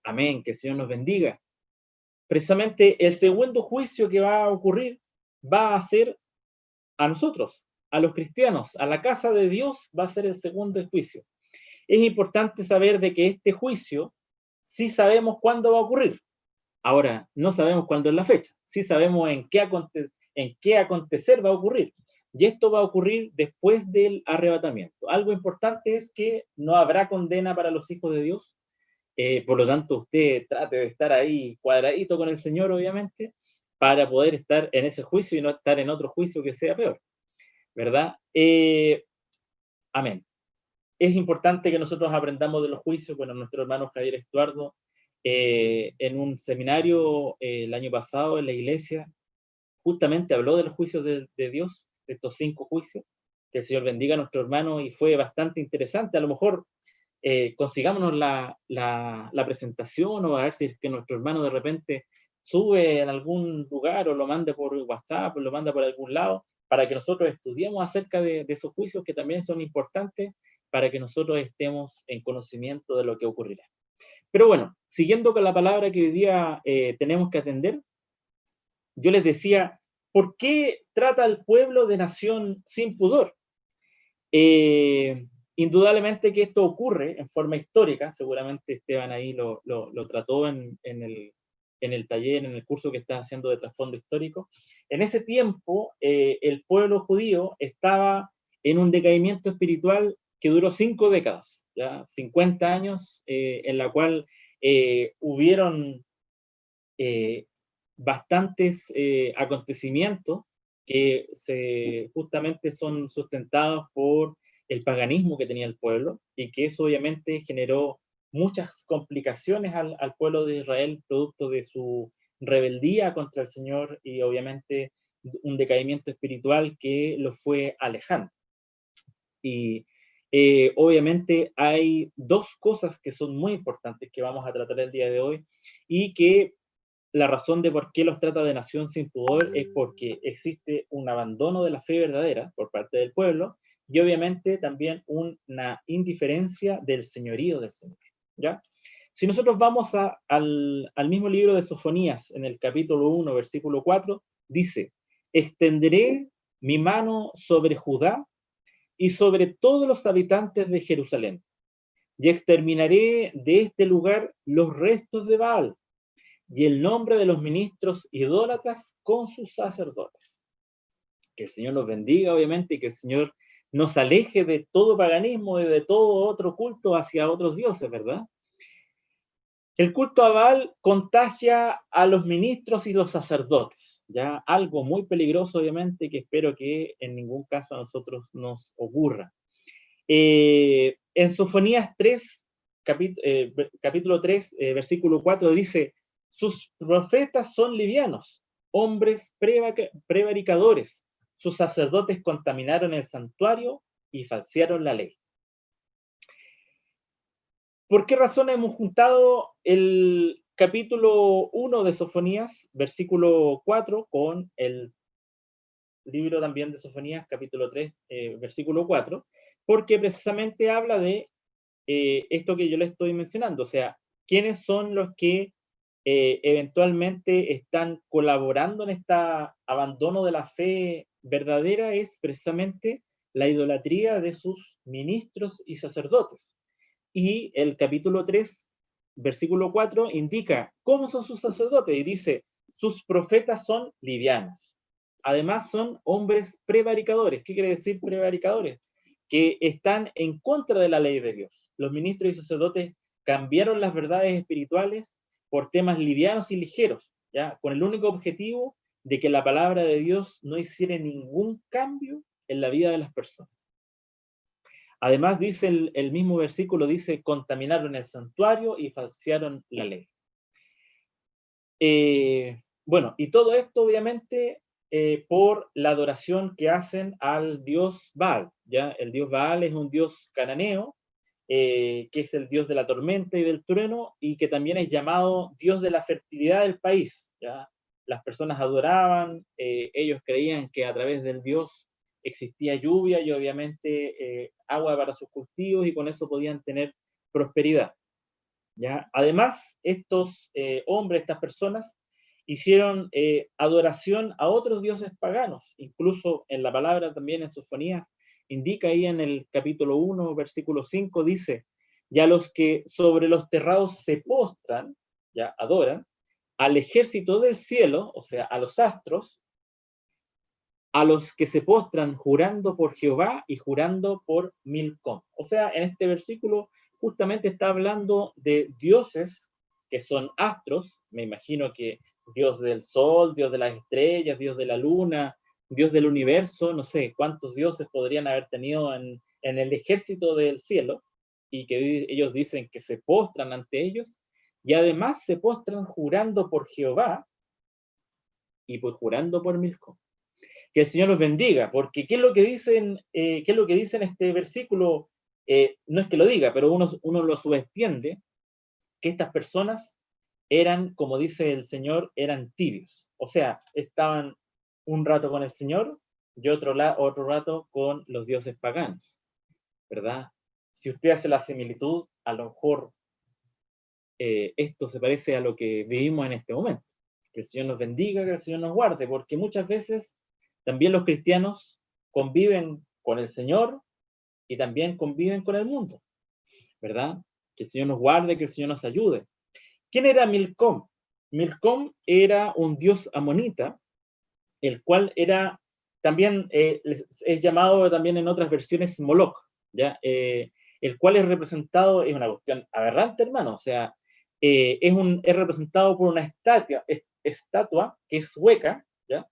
Amén, que el Señor nos bendiga. precisamente el segundo juicio que va a ocurrir va a ser a nosotros, a los cristianos, a la casa de Dios va a ser el segundo juicio. Es importante saber de que este juicio sí sabemos cuándo va a ocurrir. Ahora, no sabemos cuándo es la fecha, sí sabemos en qué acontecer va a ocurrir. Y esto va a ocurrir después del arrebatamiento. Algo importante es que no habrá condena para los hijos de Dios. Por lo tanto, usted trate de estar ahí cuadradito con el Señor, obviamente, para poder estar en ese juicio y no estar en otro juicio que sea peor, ¿verdad? Amén. Es importante que nosotros aprendamos de los juicios. Bueno, nuestro hermano Javier Estuardo, en un seminario el año pasado en la iglesia, justamente habló de los juicios de Dios, de estos 5 juicios. Que el Señor bendiga a nuestro hermano, y fue bastante interesante. A lo mejor consigámonos la presentación, o a ver si es que nuestro hermano de repente sube en algún lugar o lo manda por WhatsApp o lo manda por algún lado, para que nosotros estudiemos acerca de esos juicios que también son importantes, para que nosotros estemos en conocimiento de lo que ocurrirá. Pero bueno, siguiendo con la palabra que hoy día tenemos que atender, yo les decía, ¿por qué trata al pueblo de nación sin pudor? Indudablemente que esto ocurre en forma histórica. Seguramente Esteban ahí lo trató en el taller, en el curso que está haciendo de trasfondo histórico. En ese tiempo, el pueblo judío estaba en un decaimiento espiritual que duró 5 décadas, ¿ya? 50 años, en la cual hubieron bastantes acontecimientos que justamente son sustentados por el paganismo que tenía el pueblo, y que eso obviamente generó muchas complicaciones al pueblo de Israel, producto de su rebeldía contra el Señor, y obviamente un decaimiento espiritual que lo fue alejando. Y obviamente hay 2 cosas que son muy importantes que vamos a tratar el día de hoy, y que la razón de por qué los trata de nación sin pudor es porque existe un abandono de la fe verdadera por parte del pueblo, y obviamente también una indiferencia del señorío del Señor, ¿ya? Si nosotros vamos al mismo libro de Sofonías, en el capítulo 1, versículo 4, dice: extenderé mi mano sobre Judá y sobre todos los habitantes de Jerusalén, y exterminaré de este lugar los restos de Baal, y el nombre de los ministros idólatras con sus sacerdotes. Que el Señor nos bendiga, obviamente, y que el Señor nos aleje de todo paganismo y de todo otro culto hacia otros dioses, ¿verdad? El culto a Baal contagia a los ministros y los sacerdotes, ¿ya? Algo muy peligroso, obviamente, que espero que en ningún caso a nosotros nos ocurra. En Sofonías 3, capítulo 3, versículo 4, dice: sus profetas son livianos, hombres prevaricadores. Sus sacerdotes contaminaron el santuario y falsearon la ley. ¿Por qué razón hemos juntado el capítulo 1 de Sofonías, versículo 4, con el libro también de Sofonías, capítulo 3, versículo 4? Porque precisamente habla de esto que yo le estoy mencionando, o sea, ¿quiénes son los que eventualmente están colaborando en este abandono de la fe verdadera? Es precisamente la idolatría de sus ministros y sacerdotes. Y el capítulo 3, versículo 4, indica cómo son sus sacerdotes, y dice: sus profetas son livianos. Además son hombres prevaricadores. ¿Qué quiere decir prevaricadores? Que están en contra de la ley de Dios. Los ministros y sacerdotes cambiaron las verdades espirituales por temas livianos y ligeros, ¿ya? Con el único objetivo de que la palabra de Dios no hiciera ningún cambio en la vida de las personas. Además, dice el mismo versículo, dice: contaminaron el santuario y falsearon la ley. Bueno, y todo esto obviamente por la adoración que hacen al dios Baal, ¿ya? El dios Baal es un dios cananeo, que es el dios de la tormenta y del trueno, y que también es llamado dios de la fertilidad del país, ¿ya? Las personas adoraban, ellos creían que a través del dios existía lluvia y obviamente agua para sus cultivos, y con eso podían tener prosperidad, ¿ya? Además, estos hombres, estas personas, hicieron adoración a otros dioses paganos. Incluso en la palabra también en Sofonías indica ahí en el capítulo 1, versículo 5, dice, ya los que sobre los terrados se postran, ya adoran, al ejército del cielo, o sea, a los astros, a los que se postran jurando por Jehová y jurando por Milcom. O sea, en este versículo justamente está hablando de dioses que son astros, me imagino que Dios del sol, Dios de las estrellas, Dios de la luna, Dios del universo, no sé cuántos dioses podrían haber tenido en el ejército del cielo, y que ellos dicen que se postran ante ellos, y además se postran jurando por Jehová y jurando por Milcom. Que el Señor los bendiga, porque ¿qué es lo que dicen, qué es lo que dice en este versículo? No es que lo diga, pero uno lo subentiende, que estas personas eran, como dice el Señor, eran tibios. O sea, estaban un rato con el Señor y otro rato con los dioses paganos, ¿verdad? Si usted hace la similitud, a lo mejor esto se parece a lo que vivimos en este momento. Que el Señor nos bendiga, que el Señor nos guarde, porque muchas veces también los cristianos conviven con el Señor y también conviven con el mundo, ¿verdad? Que el Señor nos guarde, que el Señor nos ayude. ¿Quién era Milcom? Milcom era un dios amonita, el cual era también, es llamado también en otras versiones Moloch, ¿ya? El cual es representado, es una cuestión aberrante, hermano, o sea, es representado por una estatua que es hueca, ¿ya?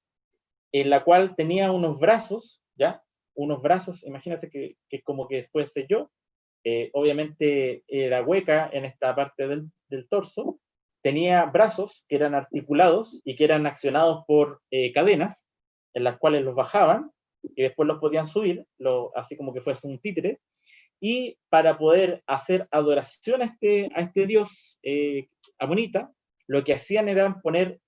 En la cual tenía unos brazos, ¿ya? Unos brazos, imagínense que como que después selló, obviamente era hueca en esta parte del torso, tenía brazos que eran articulados y que eran accionados por cadenas, en las cuales los bajaban y después los podían subir, así como que fuese un títere, y para poder hacer adoración a este dios amonita, lo que hacían era poner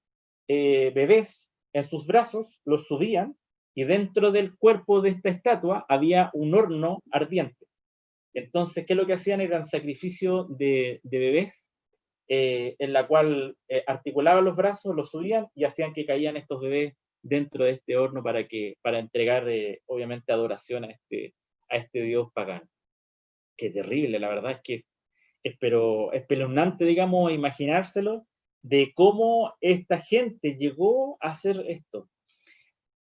bebés en sus brazos, los subían, y dentro del cuerpo de esta estatua había un horno ardiente. Entonces, ¿qué es lo que hacían? Eran sacrificio de bebés, en la cual articulaban los brazos, los subían y hacían que caían estos bebés dentro de este horno para entregar, obviamente, adoración a este dios pagano. Qué terrible, la verdad es que es espeluznante, digamos, imaginárselo, de cómo esta gente llegó a hacer esto.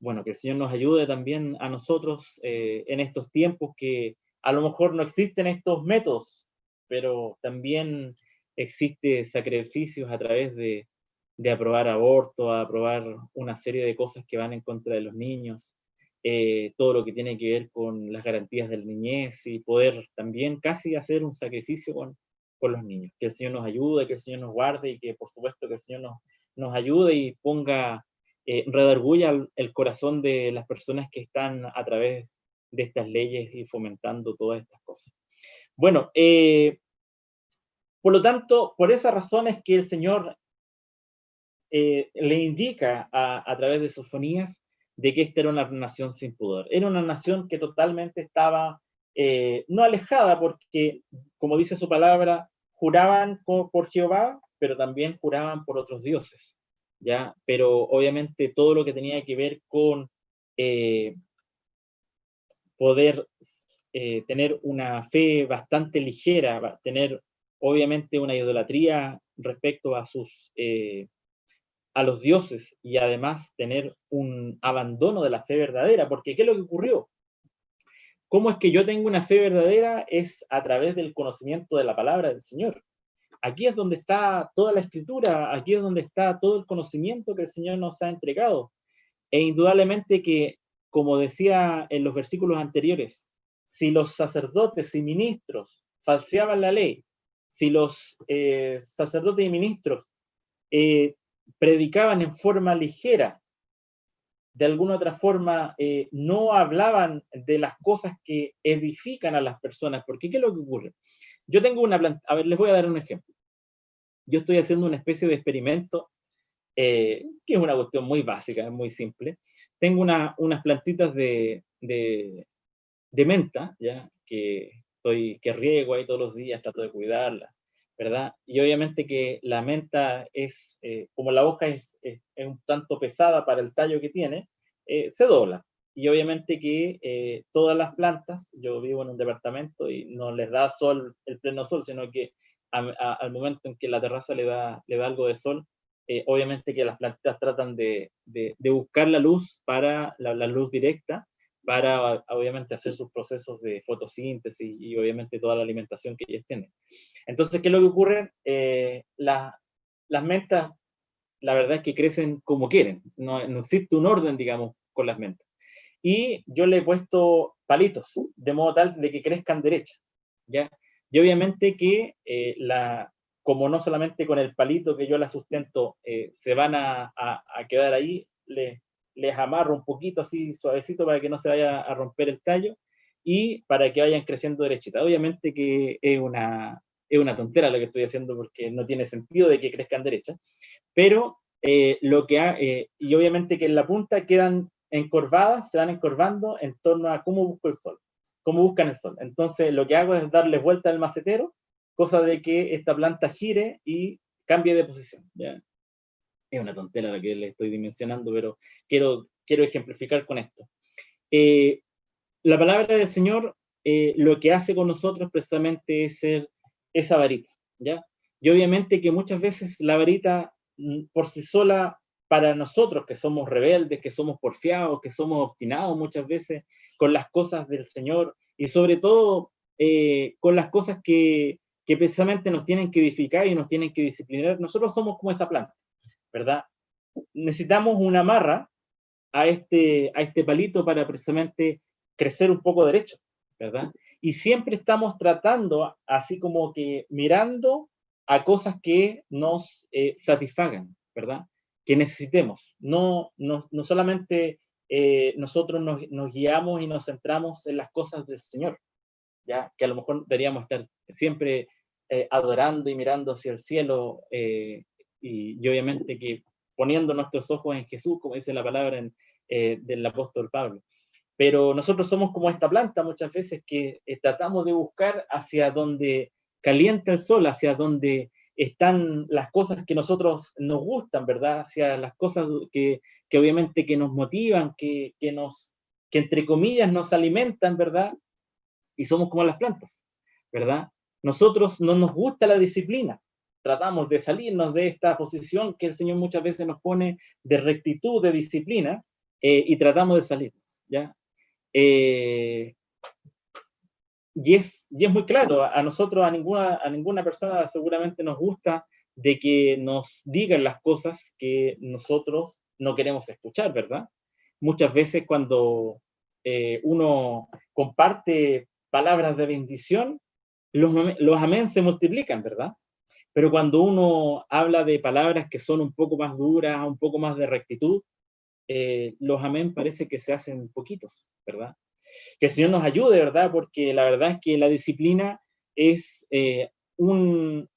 Bueno, que el Señor nos ayude también a nosotros en estos tiempos que a lo mejor no existen estos métodos, pero también existe sacrificios a través de aprobar aborto, a aprobar una serie de cosas que van en contra de los niños, todo lo que tiene que ver con las garantías de la niñez y poder también casi hacer un sacrificio con los niños. Que el Señor nos ayude, que el Señor nos guarde y que por supuesto que el Señor nos ayude y ponga, redarguya el corazón de las personas que están a través de estas leyes y fomentando todas estas cosas. Bueno, por lo tanto, por esa razón es que el Señor le indica a través de Sofonías de que esta era una nación sin pudor. Era una nación que totalmente estaba, no alejada, porque, como dice su palabra, juraban por Jehová, pero también juraban por otros dioses, ¿ya? Pero obviamente todo lo que tenía que ver con poder tener una fe bastante ligera, tener obviamente una idolatría respecto a a los dioses y además tener un abandono de la fe verdadera, porque ¿qué es lo que ocurrió? ¿Cómo es que yo tengo una fe verdadera? Es a través del conocimiento de la palabra del Señor. Aquí es donde está toda la escritura, aquí es donde está todo el conocimiento que el Señor nos ha entregado. E indudablemente que, como decía en los versículos anteriores, si los sacerdotes y ministros falseaban la ley, si los sacerdotes y ministros predicaban en forma ligera, de alguna otra forma no hablaban de las cosas que edifican a las personas, porque ¿qué es lo que ocurre? Yo tengo una planta, a ver, les voy a dar un ejemplo. Yo estoy haciendo una especie de experimento, que es una cuestión muy básica, es muy simple. Tengo unas plantitas de menta, ¿ya? Que riego ahí todos los días, trato de cuidarlas, ¿verdad? Y obviamente que la menta es, como la hoja es un tanto pesada para el tallo que tiene, se dobla. Y obviamente que todas las plantas, yo vivo en un departamento y no les da sol, el pleno sol, sino que al momento en que la terraza le da algo de sol, obviamente que las plantitas tratan de buscar la luz para la luz directa, para obviamente hacer sus procesos de fotosíntesis y obviamente toda la alimentación que ellas tienen. Entonces, ¿qué es lo que ocurre? Las mentas, la verdad es que crecen como quieren, no existe un orden, digamos, con las mentas. Y yo le he puesto palitos, de modo tal de que crezcan derechas, ¿ya? Y obviamente que como no solamente con el palito que yo la sustento se van a quedar ahí, les amarro un poquito así suavecito para que no se vaya a romper el tallo y para que vayan creciendo derechita. Obviamente que es una tontera lo que estoy haciendo porque no tiene sentido de que crezcan derechas, pero y obviamente que en la punta quedan encorvadas, se van encorvando en torno a cómo busco el sol, cómo buscan el sol. Entonces lo que hago es darle vuelta al macetero, cosa de que esta planta gire y cambie de posición, ¿ya? Es una tontera la que le estoy dimensionando, pero quiero ejemplificar con esto. La palabra del Señor lo que hace con nosotros precisamente es ser esa varita, ¿ya? Y obviamente que muchas veces la varita por sí sola, para nosotros que somos rebeldes, que somos porfiados, que somos obstinados muchas veces con las cosas del Señor y sobre todo con las cosas que precisamente nos tienen que edificar y nos tienen que disciplinar, nosotros somos como esa planta, ¿verdad? Necesitamos una amarra a este palito para precisamente crecer un poco derecho, ¿verdad? Y siempre estamos tratando, así como que mirando a cosas que nos satisfagan, ¿verdad? Que necesitemos. No solamente nosotros nos guiamos y nos centramos en las cosas del Señor, ¿ya? Que a lo mejor deberíamos estar siempre adorando y mirando hacia el cielo y obviamente que poniendo nuestros ojos en Jesús, como dice la palabra del apóstol Pablo. Pero nosotros somos como esta planta muchas veces que tratamos de buscar hacia donde calienta el sol, hacia donde están las cosas que nosotros nos gustan, ¿verdad? Hacia las cosas que obviamente que nos motivan, que entre comillas nos alimentan, ¿verdad? Y somos como las plantas, ¿verdad? Nosotros no nos gusta la disciplina, tratamos de salirnos de esta posición que el Señor muchas veces nos pone de rectitud, de disciplina, y tratamos de salirnos, ¿ya? Y es muy claro, a nosotros, a ninguna persona seguramente nos gusta de que nos digan las cosas que nosotros no queremos escuchar, ¿verdad? Muchas veces cuando uno comparte palabras de bendición, los amén se multiplican, ¿verdad? Pero cuando uno habla de palabras que son un poco más duras, un poco más de rectitud, los amén parece que se hacen poquitos, ¿verdad? Que el Señor nos ayude, ¿verdad? Porque la verdad es que la disciplina es un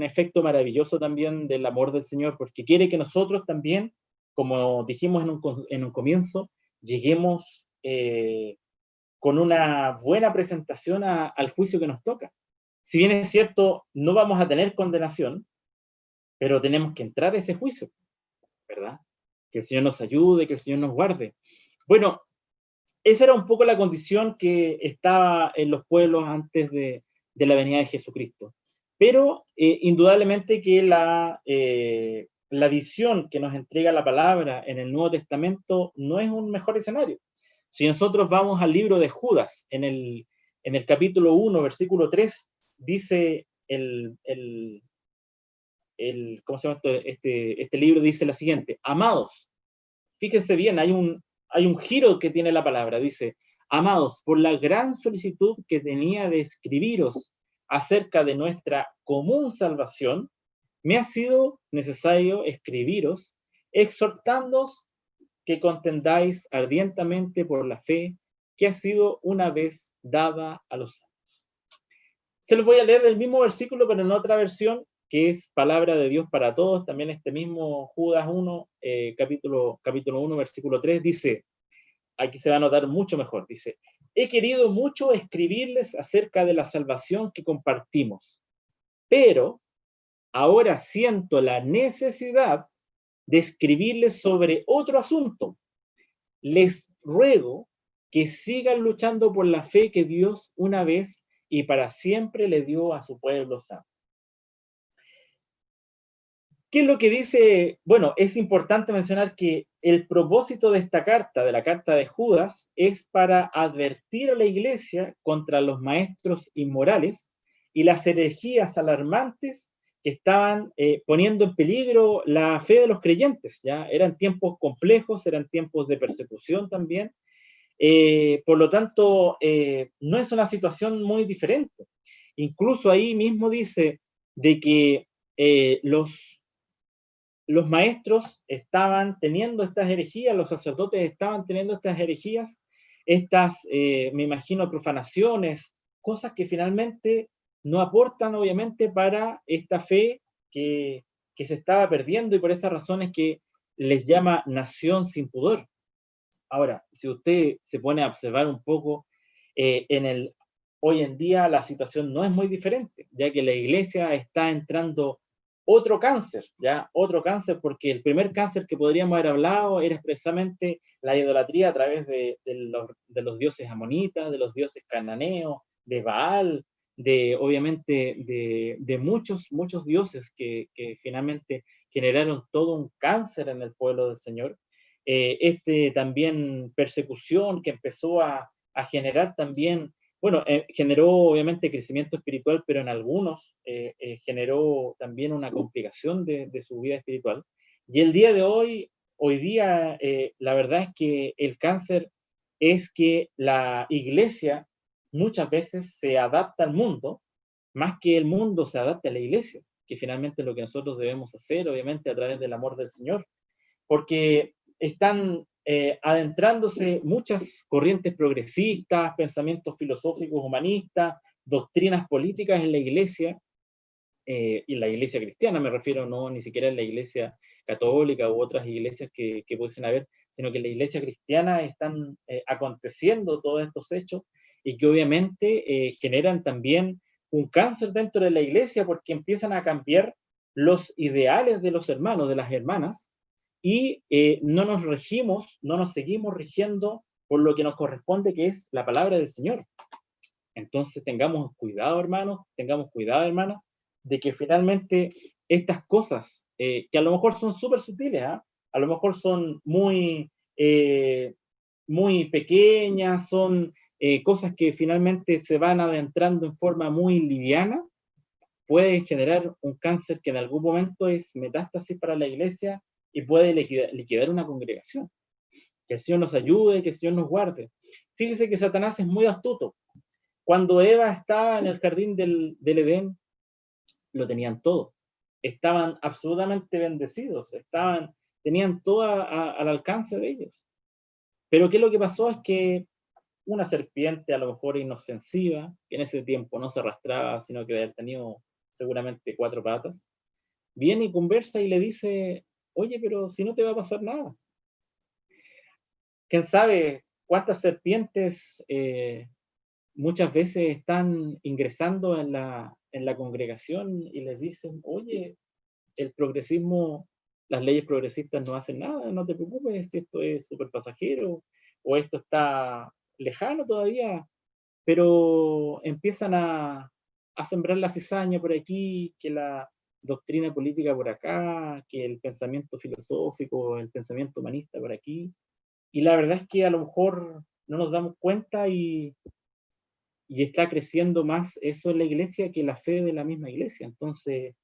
efecto maravilloso también del amor del Señor, porque quiere que nosotros también, como dijimos en un comienzo, lleguemos con una buena presentación al juicio que nos toca. Si bien es cierto, no vamos a tener condenación, pero tenemos que entrar a ese juicio, ¿verdad? Que el Señor nos ayude, que el Señor nos guarde. Bueno, esa era un poco la condición que estaba en los pueblos antes de la venida de Jesucristo. Pero indudablemente que la visión que nos entrega la palabra en el Nuevo Testamento no es un mejor escenario. Si nosotros vamos al libro de Judas, en el capítulo 1, versículo 3, dice ¿cómo se llama este libro? Dice la siguiente: amados, fíjense bien, hay un giro que tiene la palabra, dice: amados, por la gran solicitud que tenía de escribiros acerca de nuestra común salvación, me ha sido necesario escribiros, exhortándoos que contendáis ardientemente por la fe que ha sido una vez dada a los santos. Se los voy a leer del mismo versículo, pero en otra versión, que es palabra de Dios para todos. También este mismo Judas 1, capítulo 1, versículo 3, dice, aquí se va a notar mucho mejor, dice: he querido mucho escribirles acerca de la salvación que compartimos, pero ahora siento la necesidad de escribirles sobre otro asunto. Les ruego que sigan luchando por la fe que Dios una vez y para siempre le dio a su pueblo santo. ¿Qué es lo que dice? Bueno, es importante mencionar que el propósito de esta carta, de la carta de Judas, es para advertir a la iglesia contra los maestros inmorales y las herejías alarmantes que estaban poniendo en peligro la fe de los creyentes, ¿ya? Eran tiempos complejos, eran tiempos de persecución también. Por lo tanto, no es una situación muy diferente. Incluso ahí mismo dice de que los maestros estaban teniendo estas herejías, los sacerdotes estaban teniendo estas herejías, estas, me imagino, profanaciones, cosas que finalmente no aportan, obviamente, para esta fe que se estaba perdiendo, y por esas razones que les llama nación sin pudor. Ahora, si usted se pone a observar un poco, hoy en día la situación no es muy diferente, ya que la iglesia está entrando otro cáncer, ¿ya? Otro cáncer, porque el primer cáncer que podríamos haber hablado era precisamente la idolatría a través de los dioses amonitas, de los dioses cananeos, de Baal, obviamente, de muchos dioses que finalmente generaron todo un cáncer en el pueblo del Señor. También persecución que empezó a generar también, bueno, generó obviamente crecimiento espiritual, pero en algunos generó también una complicación de su vida espiritual. Y el día de hoy día, la verdad es que el cáncer es que la iglesia muchas veces se adapta al mundo, más que el mundo se adapte a la iglesia, que finalmente es lo que nosotros debemos hacer, obviamente, a través del amor del Señor. Porque están adentrándose muchas corrientes progresistas, pensamientos filosóficos humanistas, doctrinas políticas en la iglesia, y en la iglesia cristiana me refiero, no ni siquiera en la iglesia católica u otras iglesias que pudiesen haber, sino que en la iglesia cristiana están aconteciendo todos estos hechos y que obviamente generan también un cáncer dentro de la iglesia porque empiezan a cambiar los ideales de los hermanos, de las hermanas, y no nos seguimos rigiendo por lo que nos corresponde, que es la palabra del Señor. Entonces tengamos cuidado, hermanos, de que finalmente estas cosas, que a lo mejor son súper sutiles, a lo mejor son muy pequeñas, son cosas que finalmente se van adentrando en forma muy liviana, pueden generar un cáncer que en algún momento es metástasis para la iglesia y puede liquidar una congregación. Que el Señor nos ayude, que el Señor nos guarde. Fíjese que Satanás es muy astuto. Cuando Eva estaba en el jardín del Edén, lo tenían todo. Estaban absolutamente bendecidos, tenían todo al alcance de ellos. Pero ¿qué es lo que pasó? Es que una serpiente, a lo mejor inofensiva, que en ese tiempo no se arrastraba, sino que había tenido seguramente 4 patas, viene y conversa y le dice: oye, pero si no te va a pasar nada. ¿Quién sabe cuántas serpientes muchas veces están ingresando en la congregación y les dicen: oye, el progresismo, las leyes progresistas no hacen nada, no te preocupes, si esto es súper pasajero o esto está lejano todavía, pero empiezan a sembrar la cizaña por aquí, que la doctrina política por acá, que el pensamiento filosófico, el pensamiento humanista por aquí, y la verdad es que a lo mejor no nos damos cuenta y está creciendo más eso en la iglesia que la fe de la misma iglesia. Entonces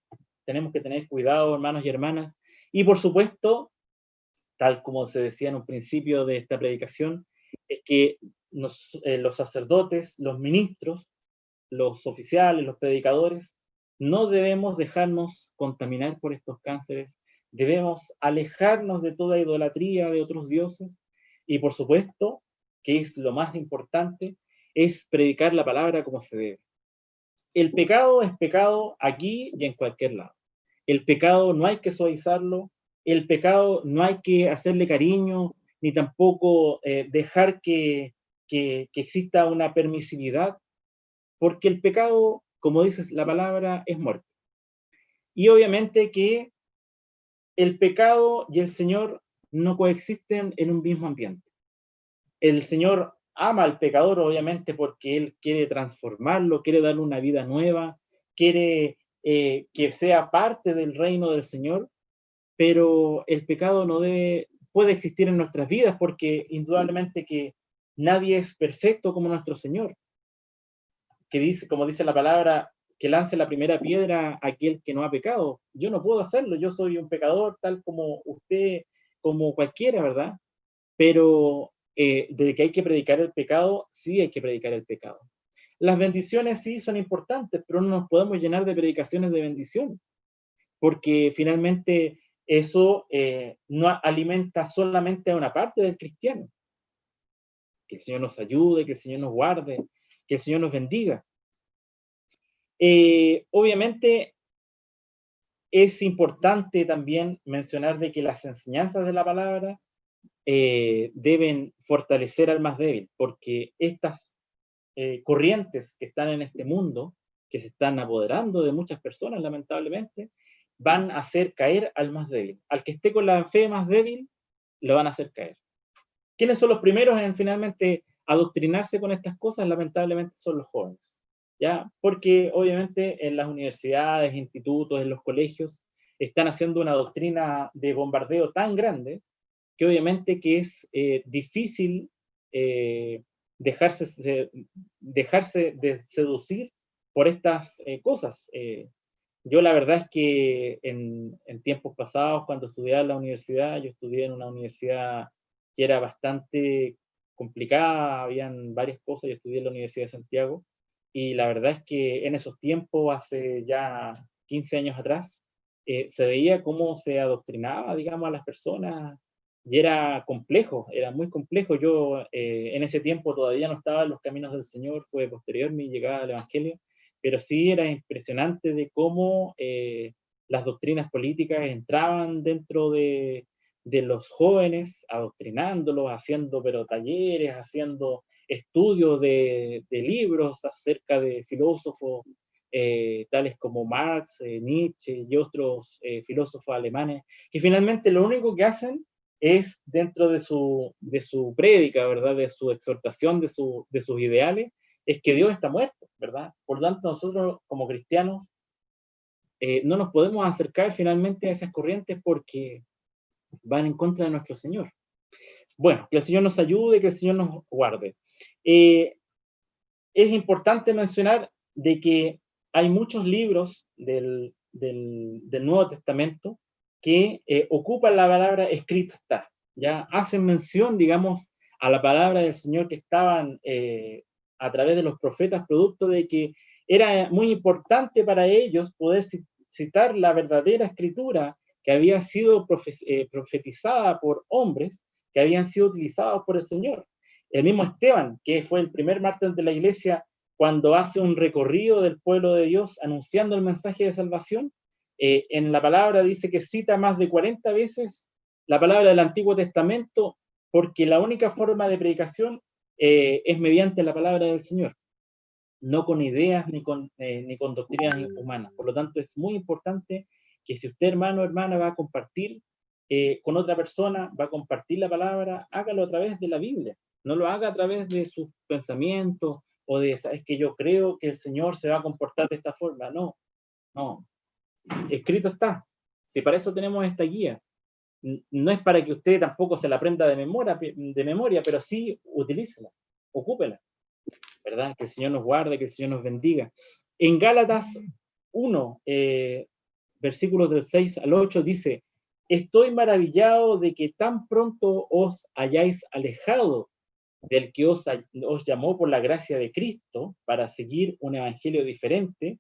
tenemos que tener cuidado, hermanos y hermanas, y por supuesto, tal como se decía en un principio de esta predicación, es que los sacerdotes, los ministros, los oficiales, los predicadores, no debemos dejarnos contaminar por estos cánceres, debemos alejarnos de toda idolatría de otros dioses y por supuesto, que es lo más importante, es predicar la palabra como se debe. El pecado es pecado aquí y en cualquier lado. El pecado no hay que suavizarlo, el pecado no hay que hacerle cariño, ni tampoco dejar que exista una permisividad, porque el pecado, como dice la palabra, es muerte. Y obviamente que el pecado y el Señor no coexisten en un mismo ambiente. El Señor ama al pecador, obviamente, porque Él quiere transformarlo, quiere darle una vida nueva, quiere que sea parte del reino del Señor, pero el pecado no puede existir en nuestras vidas porque indudablemente que nadie es perfecto como nuestro Señor, que dice, como dice la palabra, que lance la primera piedra a aquel que no ha pecado. Yo no puedo hacerlo, yo soy un pecador tal como usted, como cualquiera, ¿verdad? Pero de que hay que predicar el pecado, sí hay que predicar el pecado. Las bendiciones sí son importantes, pero no nos podemos llenar de predicaciones de bendición, porque finalmente eso no alimenta solamente a una parte del cristiano. Que el Señor nos ayude, que el Señor nos guarde, que el Señor nos bendiga. Obviamente es importante también mencionar de que las enseñanzas de la palabra deben fortalecer al más débil, porque estas corrientes que están en este mundo, que se están apoderando de muchas personas, lamentablemente, van a hacer caer al más débil. Al que esté con la fe más débil, lo van a hacer caer. ¿Quiénes son los primeros en finalmente adoctrinarse con estas cosas? Lamentablemente son los jóvenes, ¿ya? Porque obviamente en las universidades, institutos, en los colegios, están haciendo una doctrina de bombardeo tan grande que obviamente que es difícil dejarse de seducir por estas cosas. Yo la verdad es que en tiempos pasados, cuando estudiaba en la universidad, yo estudié en una universidad que era bastante complicada, habían varias cosas, yo estudié en la Universidad de Santiago, y la verdad es que en esos tiempos, hace ya 15 años atrás, se veía cómo se adoctrinaba, digamos, a las personas, y era complejo, era muy complejo. Yo en ese tiempo todavía no estaba en los caminos del Señor, fue posterior mi llegada al Evangelio, pero sí era impresionante de cómo las doctrinas políticas entraban dentro de los jóvenes, adoctrinándolos, haciendo pero talleres, haciendo estudios de libros acerca de filósofos tales como Marx, Nietzsche y otros filósofos alemanes, que finalmente lo único que hacen es, dentro de su prédica, ¿verdad?, de su exhortación, de sus ideales, es que Dios está muerto, ¿verdad? Por lo tanto, nosotros como cristianos no nos podemos acercar finalmente a esas corrientes porque van en contra de nuestro Señor. Bueno, que el Señor nos ayude, que el Señor nos guarde. Es importante mencionar de que hay muchos libros del Nuevo Testamento que ocupan la palabra escrito está, ya hacen mención, digamos, a la palabra del Señor que estaban a través de los profetas, producto de que era muy importante para ellos poder citar la verdadera escritura que había sido profetizada por hombres que habían sido utilizados por el Señor. El mismo Esteban, que fue el primer mártir de la iglesia, cuando hace un recorrido del pueblo de Dios anunciando el mensaje de salvación, en la palabra dice que cita más de 40 veces la palabra del Antiguo Testamento, porque la única forma de predicación es mediante la palabra del Señor, no con ideas ni con doctrinas humanas. Por lo tanto, es muy importante que si usted, hermano o hermana, va a compartir con otra persona, va a compartir la palabra, hágalo a través de la Biblia, no lo haga a través de sus pensamientos o de, ¿sabes que yo creo que el Señor se va a comportar de esta forma? No, escrito está. Si para eso tenemos esta guía, no es para que usted tampoco se la aprenda de memoria, pero sí utilícela, ocúpela, ¿verdad? Que el Señor nos guarde, que el Señor nos bendiga. En Gálatas 1, versículos del 6 al 8, dice: estoy maravillado de que tan pronto os hayáis alejado del que os llamó por la gracia de Cristo para seguir un evangelio diferente,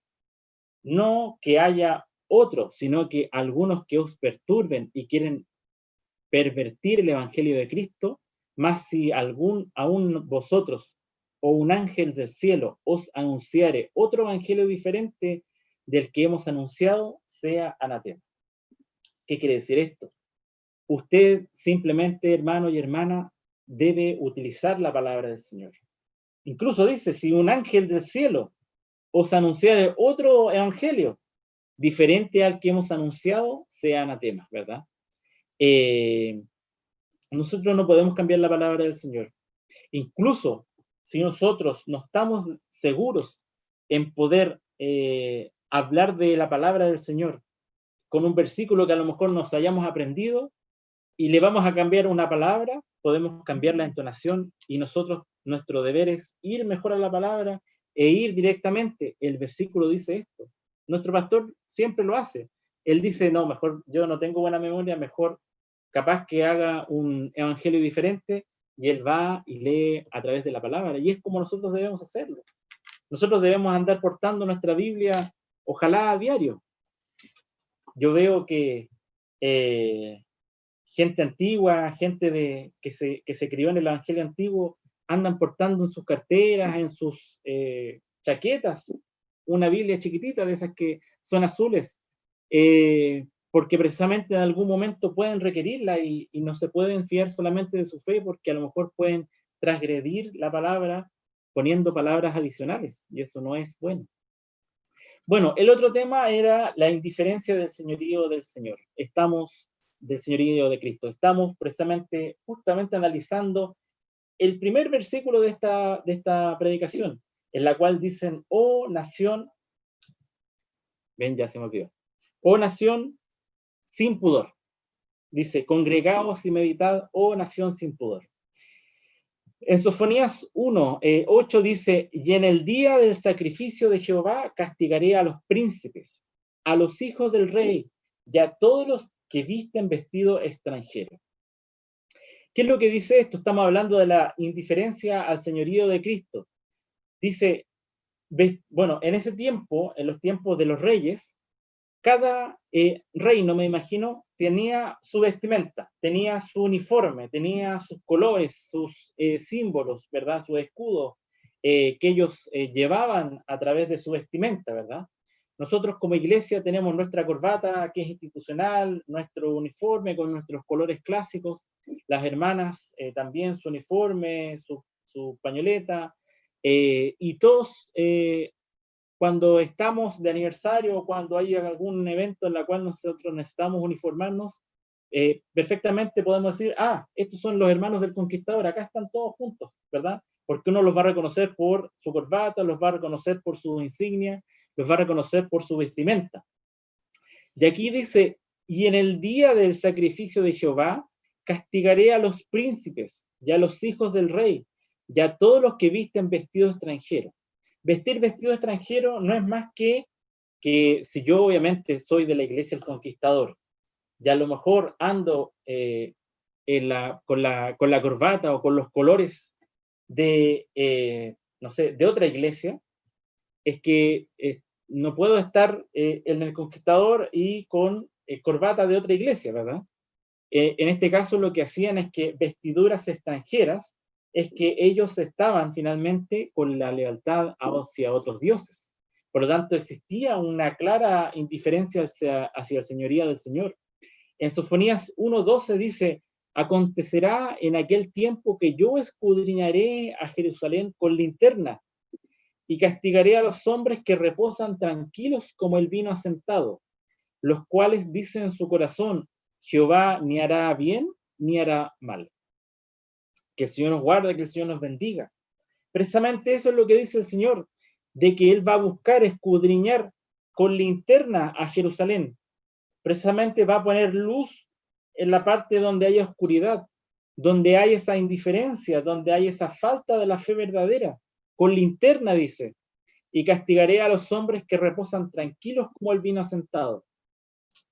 no que haya otro, sino que algunos que os perturben y quieren pervertir el evangelio de Cristo, mas si aún vosotros o un ángel del cielo os anunciare otro evangelio diferente del que hemos anunciado, sea anatema. ¿Qué quiere decir esto? Usted simplemente, hermano y hermana, debe utilizar la palabra del Señor. Incluso dice, si un ángel del cielo os anunciare otro evangelio, diferente al que hemos anunciado sea anatema, ¿verdad? Nosotros no podemos cambiar la palabra del Señor. Incluso si nosotros no estamos seguros en poder hablar de la palabra del Señor con un versículo que a lo mejor nos hayamos aprendido y le vamos a cambiar una palabra, podemos cambiar la entonación y nosotros, nuestro deber es ir mejor a la palabra e ir directamente. El versículo dice esto. Nuestro pastor siempre lo hace. Él dice, no, mejor yo no tengo buena memoria, mejor capaz que haga un evangelio diferente, y él va y lee a través de la palabra, y es como nosotros debemos hacerlo. Nosotros debemos andar portando nuestra Biblia, ojalá a diario. Yo veo que gente antigua, gente que se crió en el evangelio antiguo, andan portando en sus carteras, en sus chaquetas, una Biblia chiquitita, de esas que son azules, porque precisamente en algún momento pueden requerirla y no se pueden fiar solamente de su fe, porque a lo mejor pueden transgredir la palabra poniendo palabras adicionales, y eso no es bueno. Bueno, el otro tema era la indiferencia del señorío del Señor. Del señorío de Cristo. Estamos justamente analizando el primer versículo de esta predicación, en la cual dicen, oh nación, ven, ya se me olvidó, oh nación sin pudor. Dice, congregaos y meditad, oh nación sin pudor. En Sofonías 1:8 dice, y en el día del sacrificio de Jehová castigaré a los príncipes, a los hijos del rey, y a todos los que visten vestido extranjero. ¿Qué es lo que dice esto? Estamos hablando de la indiferencia al señorío de Cristo. Dice, bueno, en ese tiempo, en los tiempos de los reyes, cada reino, me imagino, tenía su vestimenta, tenía su uniforme, tenía sus colores, sus símbolos, ¿verdad? Sus escudos que ellos llevaban a través de su vestimenta, ¿verdad? Nosotros como iglesia tenemos nuestra corbata, que es institucional, nuestro uniforme con nuestros colores clásicos, las hermanas también su uniforme, su pañoleta, y todos cuando estamos de aniversario o cuando hay algún evento en el cual nosotros necesitamos uniformarnos, perfectamente podemos decir, estos son los hermanos del Conquistador, acá están todos juntos, ¿verdad? Porque uno los va a reconocer por su corbata, los va a reconocer por su insignia, los va a reconocer por su vestimenta. Y aquí dice, y en el día del sacrificio de Jehová, castigaré a los príncipes y a los hijos del rey, y a todos los que visten vestido extranjero. Vestir vestido extranjero no es más que si yo obviamente soy de la iglesia El Conquistador, y a lo mejor ando con la corbata o con los colores de, no sé, de otra iglesia, es que no puedo estar en El Conquistador y con corbata de otra iglesia, ¿verdad? En este caso lo que hacían es que vestiduras extranjeras, es que ellos estaban finalmente con la lealtad hacia otros dioses. Por lo tanto, existía una clara indiferencia hacia la señoría del Señor. En Sofonías 1:12 dice, acontecerá en aquel tiempo que yo escudriñaré a Jerusalén con linterna y castigaré a los hombres que reposan tranquilos como el vino asentado, los cuales dicen en su corazón, Jehová ni hará bien ni hará mal. Que el Señor nos guarde, que el Señor nos bendiga. Precisamente eso es lo que dice el Señor, de que Él va a buscar escudriñar con linterna a Jerusalén. Precisamente va a poner luz en la parte donde hay oscuridad, donde hay esa indiferencia, donde hay esa falta de la fe verdadera. Con linterna, dice, y castigaré a los hombres que reposan tranquilos como el vino asentado.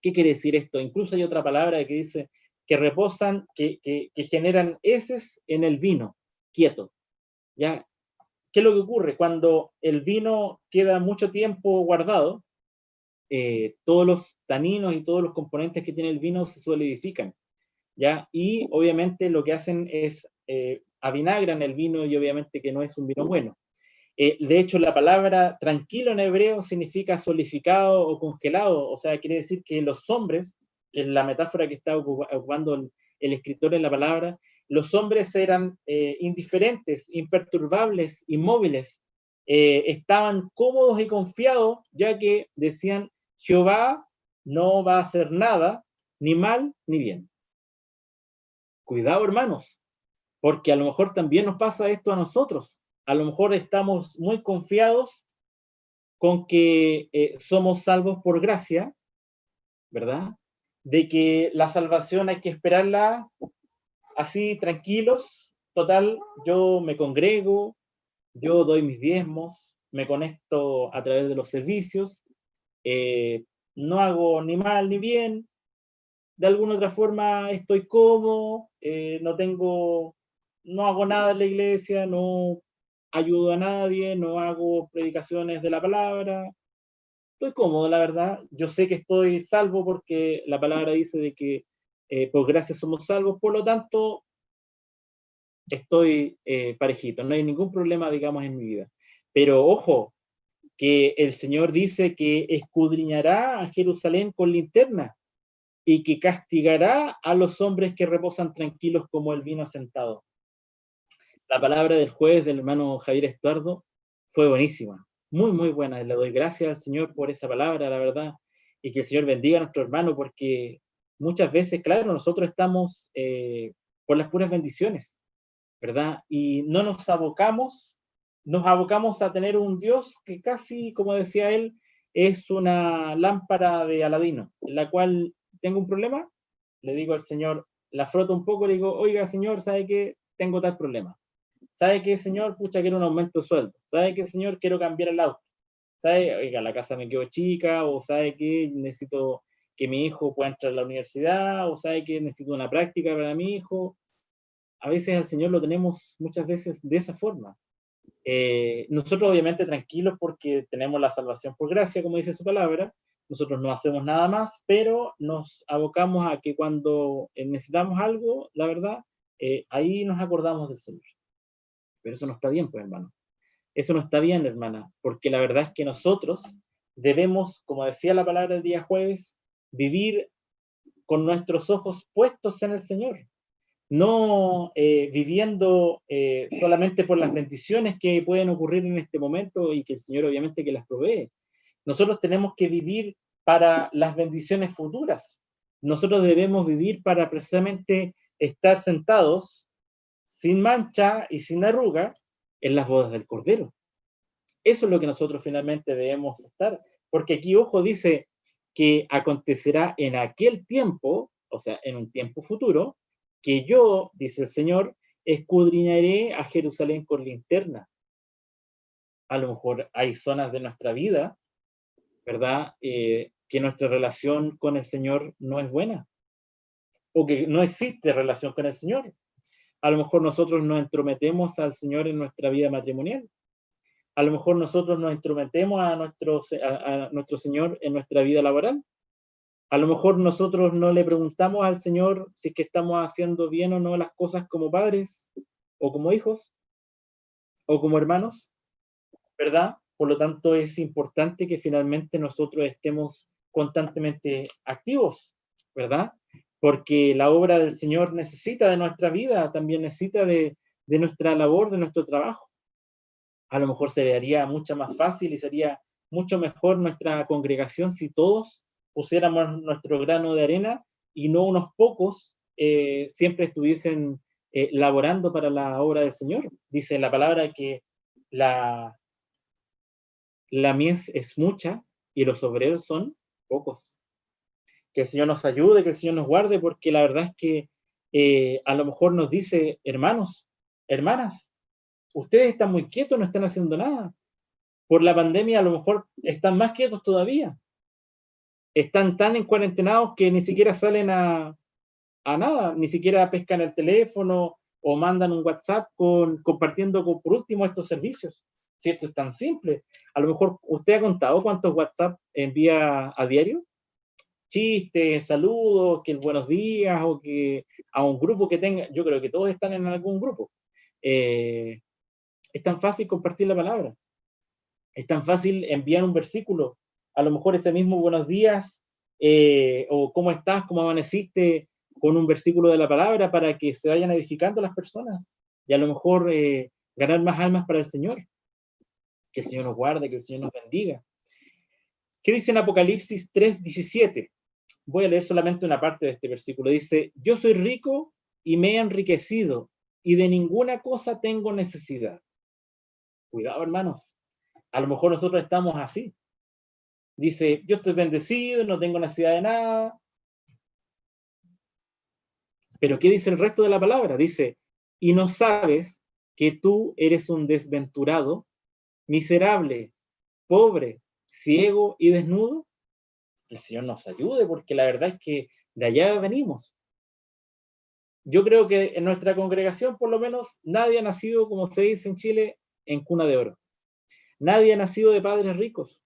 ¿Qué quiere decir esto? Incluso hay otra palabra que dice que reposan, que generan heces en el vino, quieto. ¿Ya? ¿Qué es lo que ocurre? Cuando el vino queda mucho tiempo guardado, todos los taninos y todos los componentes que tiene el vino se solidifican, ¿ya? Y obviamente lo que hacen es avinagran el vino y obviamente que no es un vino bueno. De hecho, la palabra tranquilo en hebreo significa solidificado o congelado, o sea, quiere decir que los hombres, en la metáfora que está ocupando el escritor en la palabra, los hombres eran indiferentes, imperturbables, inmóviles, estaban cómodos y confiados, ya que decían, Jehová no va a hacer nada, ni mal ni bien. Cuidado, hermanos, porque a lo mejor también nos pasa esto a nosotros. A lo mejor estamos muy confiados con que somos salvos por gracia, ¿verdad? De que la salvación hay que esperarla así tranquilos. Total, yo me congrego, yo doy mis diezmos, me conecto a través de los servicios, no hago ni mal ni bien, de alguna otra forma estoy cómodo, no hago nada en la iglesia, no ayudo a nadie, no hago predicaciones de la palabra, estoy cómodo, la verdad. Yo sé que estoy salvo porque la palabra dice de que por gracia somos salvos, por lo tanto, estoy parejito, no hay ningún problema, digamos, en mi vida. Pero ojo, que el Señor dice que escudriñará a Jerusalén con linterna y que castigará a los hombres que reposan tranquilos como el vino sentado. La palabra del jueves del hermano Javier Estuardo fue buenísima, muy, muy buena. Le doy gracias al Señor por esa palabra, la verdad, y que el Señor bendiga a nuestro hermano, porque muchas veces, claro, nosotros estamos por las puras bendiciones, ¿verdad? Y no nos abocamos a tener un Dios que casi, como decía él, es una lámpara de Aladino, en la cual tengo un problema, le digo al Señor, la froto un poco, le digo, oiga, Señor, ¿sabe qué? Tengo tal problema. ¿Sabe qué, Señor? Pucha, quiero un aumento de sueldo. ¿Sabe qué, Señor? Quiero cambiar el auto. ¿Sabe? Oiga, la casa me quedó chica, o ¿sabe qué? Necesito que mi hijo pueda entrar a la universidad, o ¿sabe qué? Necesito una práctica para mi hijo. A veces al Señor lo tenemos muchas veces de esa forma. Nosotros obviamente tranquilos porque tenemos la salvación por gracia, como dice su palabra, nosotros no hacemos nada más, pero nos abocamos a que cuando necesitamos algo, la verdad, ahí nos acordamos del Señor. Pero eso no está bien, pues, hermano. Eso no está bien, hermana, porque la verdad es que nosotros debemos, como decía la palabra el día jueves, vivir con nuestros ojos puestos en el Señor, no viviendo solamente por las bendiciones que pueden ocurrir en este momento y que el Señor obviamente que las provee. Nosotros tenemos que vivir para las bendiciones futuras. Nosotros debemos vivir para precisamente estar sentados sin mancha y sin arruga en las bodas del Cordero. Eso es lo que nosotros finalmente debemos estar, porque aquí, ojo, dice que acontecerá en aquel tiempo, o sea, en un tiempo futuro, que yo, dice el Señor, escudriñaré a Jerusalén con linterna. A lo mejor hay zonas de nuestra vida, ¿verdad?, que nuestra relación con el Señor no es buena, o que no existe relación con el Señor. A lo mejor nosotros nos entrometemos al Señor en nuestra vida matrimonial. A lo mejor nosotros nos entrometemos a nuestro Señor en nuestra vida laboral. A lo mejor nosotros no le preguntamos al Señor si es que estamos haciendo bien o no las cosas como padres, o como hijos, o como hermanos, ¿verdad? Por lo tanto, es importante que finalmente nosotros estemos constantemente activos, ¿verdad? Porque la obra del Señor necesita de nuestra vida, también necesita de nuestra labor, de nuestro trabajo. A lo mejor se haría mucho más fácil y sería mucho mejor nuestra congregación si todos pusiéramos nuestro grano de arena y no unos pocos siempre estuviesen laborando para la obra del Señor. Dice la palabra que la mies es mucha y los obreros son pocos. Que el Señor nos ayude, que el Señor nos guarde, porque la verdad es que a lo mejor nos dice, hermanos, hermanas, ustedes están muy quietos, no están haciendo nada. Por la pandemia a lo mejor están más quietos todavía. Están tan encuarentenados que ni siquiera salen a nada, ni siquiera pescan el teléfono o mandan un WhatsApp compartiendo por último estos servicios. Si esto es tan simple. A lo mejor usted ha contado cuántos WhatsApp envía a diario. Chistes, saludos, que el buenos días o que a un grupo que tenga. Yo creo que todos están en algún grupo. Es tan fácil compartir la palabra. Es tan fácil enviar un versículo. A lo mejor ese mismo buenos días o cómo estás, cómo amaneciste, con un versículo de la palabra para que se vayan edificando las personas y a lo mejor ganar más almas para el Señor. Que el Señor nos guarde, que el Señor nos bendiga. ¿Qué dice en Apocalipsis 3:17? Voy a leer solamente una parte de este versículo. Dice, yo soy rico y me he enriquecido y de ninguna cosa tengo necesidad. Cuidado, hermanos. A lo mejor nosotros estamos así. Dice, yo estoy bendecido, no tengo necesidad de nada. Pero ¿qué dice el resto de la palabra? Dice, y no sabes que tú eres un desventurado, miserable, pobre, ciego y desnudo. El Señor nos ayude, porque la verdad es que de allá venimos. Yo creo que en nuestra congregación, por lo menos, nadie ha nacido, como se dice en Chile, en cuna de oro. Nadie ha nacido de padres ricos.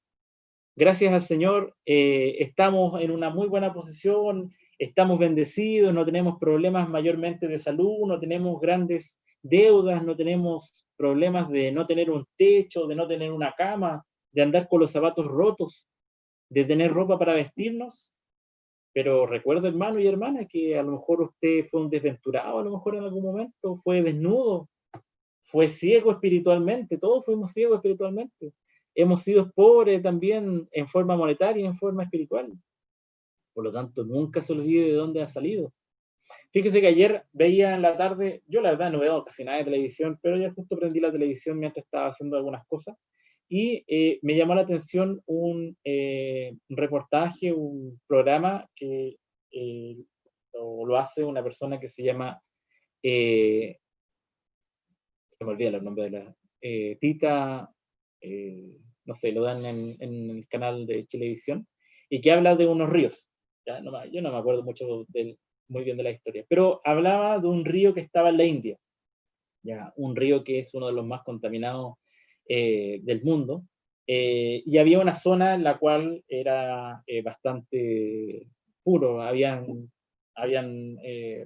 Gracias al Señor, estamos en una muy buena posición, estamos bendecidos, no tenemos problemas mayormente de salud, no tenemos grandes deudas, no tenemos problemas de no tener un techo, de no tener una cama, de andar con los zapatos rotos, de tener ropa para vestirnos. Pero recuerda, hermano y hermana, que a lo mejor usted fue un desventurado, a lo mejor en algún momento fue desnudo, fue ciego espiritualmente, todos fuimos ciegos espiritualmente. Hemos sido pobres también en forma monetaria y en forma espiritual. Por lo tanto, nunca se olvide de dónde ha salido. Fíjese que ayer veía en la tarde, yo la verdad no veo casi nada de televisión, pero ya justo prendí la televisión mientras estaba haciendo algunas cosas, y me llamó la atención un reportaje, un programa que lo hace una persona que se llama, se me olvida el nombre de la, Tita, no sé, lo dan en el canal de Chilevisión, y que habla de unos ríos. ¿Ya? Yo no me acuerdo mucho muy bien de la historia, pero hablaba de un río que estaba en la India, ¿ya? Un río que es uno de los más contaminados del mundo, y había una zona en la cual era bastante puro. Habían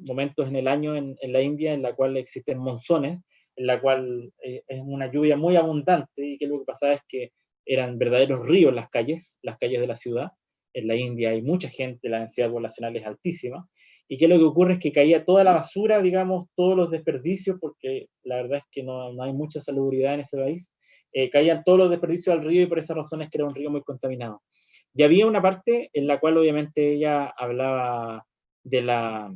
momentos en el año en la India en la cual existen monzones, en la cual es una lluvia muy abundante, y que lo que pasaba es que eran verdaderos ríos las calles de la ciudad. En la India hay mucha gente, la densidad poblacional es altísima, y que lo que ocurre es que caía toda la basura, digamos, todos los desperdicios, porque la verdad es que no hay mucha salubridad en ese país, caían todos los desperdicios al río, y por esas razones que era un río muy contaminado. Y había una parte en la cual obviamente ella hablaba de la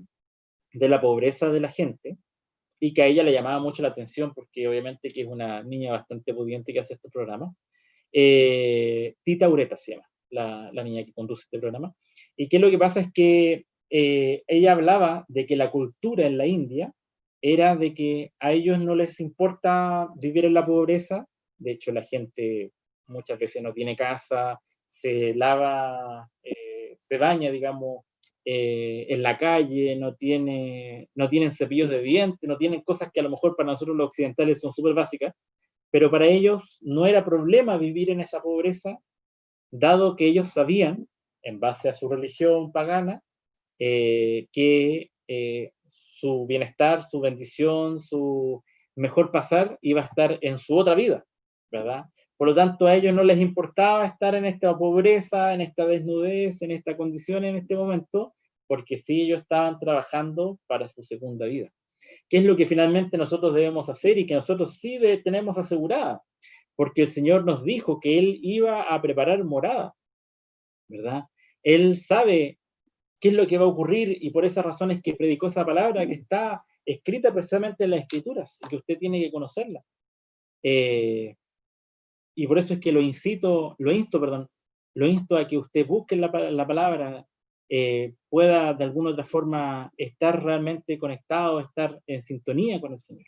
pobreza de la gente, y que a ella le llamaba mucho la atención, porque obviamente que es una niña bastante pudiente que hace este programa. Tita Ureta se llama, la niña que conduce este programa. Y que lo que pasa es que ella hablaba de que la cultura en la India era de que a ellos no les importa vivir en la pobreza. De hecho, la gente muchas veces no tiene casa, se lava, se baña, digamos, en la calle, no tienen cepillos de dientes, no tienen cosas que a lo mejor para nosotros los occidentales son súper básicas, pero para ellos no era problema vivir en esa pobreza, dado que ellos sabían, en base a su religión pagana, que su bienestar, su bendición, su mejor pasar iba a estar en su otra vida, ¿verdad? Por lo tanto, a ellos no les importaba estar en esta pobreza, en esta desnudez, en esta condición en este momento, porque sí, ellos estaban trabajando para su segunda vida. ¿Qué es lo que finalmente nosotros debemos hacer y que nosotros sí tenemos asegurada? Porque el Señor nos dijo que Él iba a preparar morada, ¿verdad? Él sabe qué es lo que va a ocurrir, y por esas razones que predicó esa palabra que está escrita precisamente en las Escrituras y que usted tiene que conocerla. Y por eso es que lo insto a que usted busque la palabra, pueda de alguna otra forma estar realmente conectado, estar en sintonía con el Señor.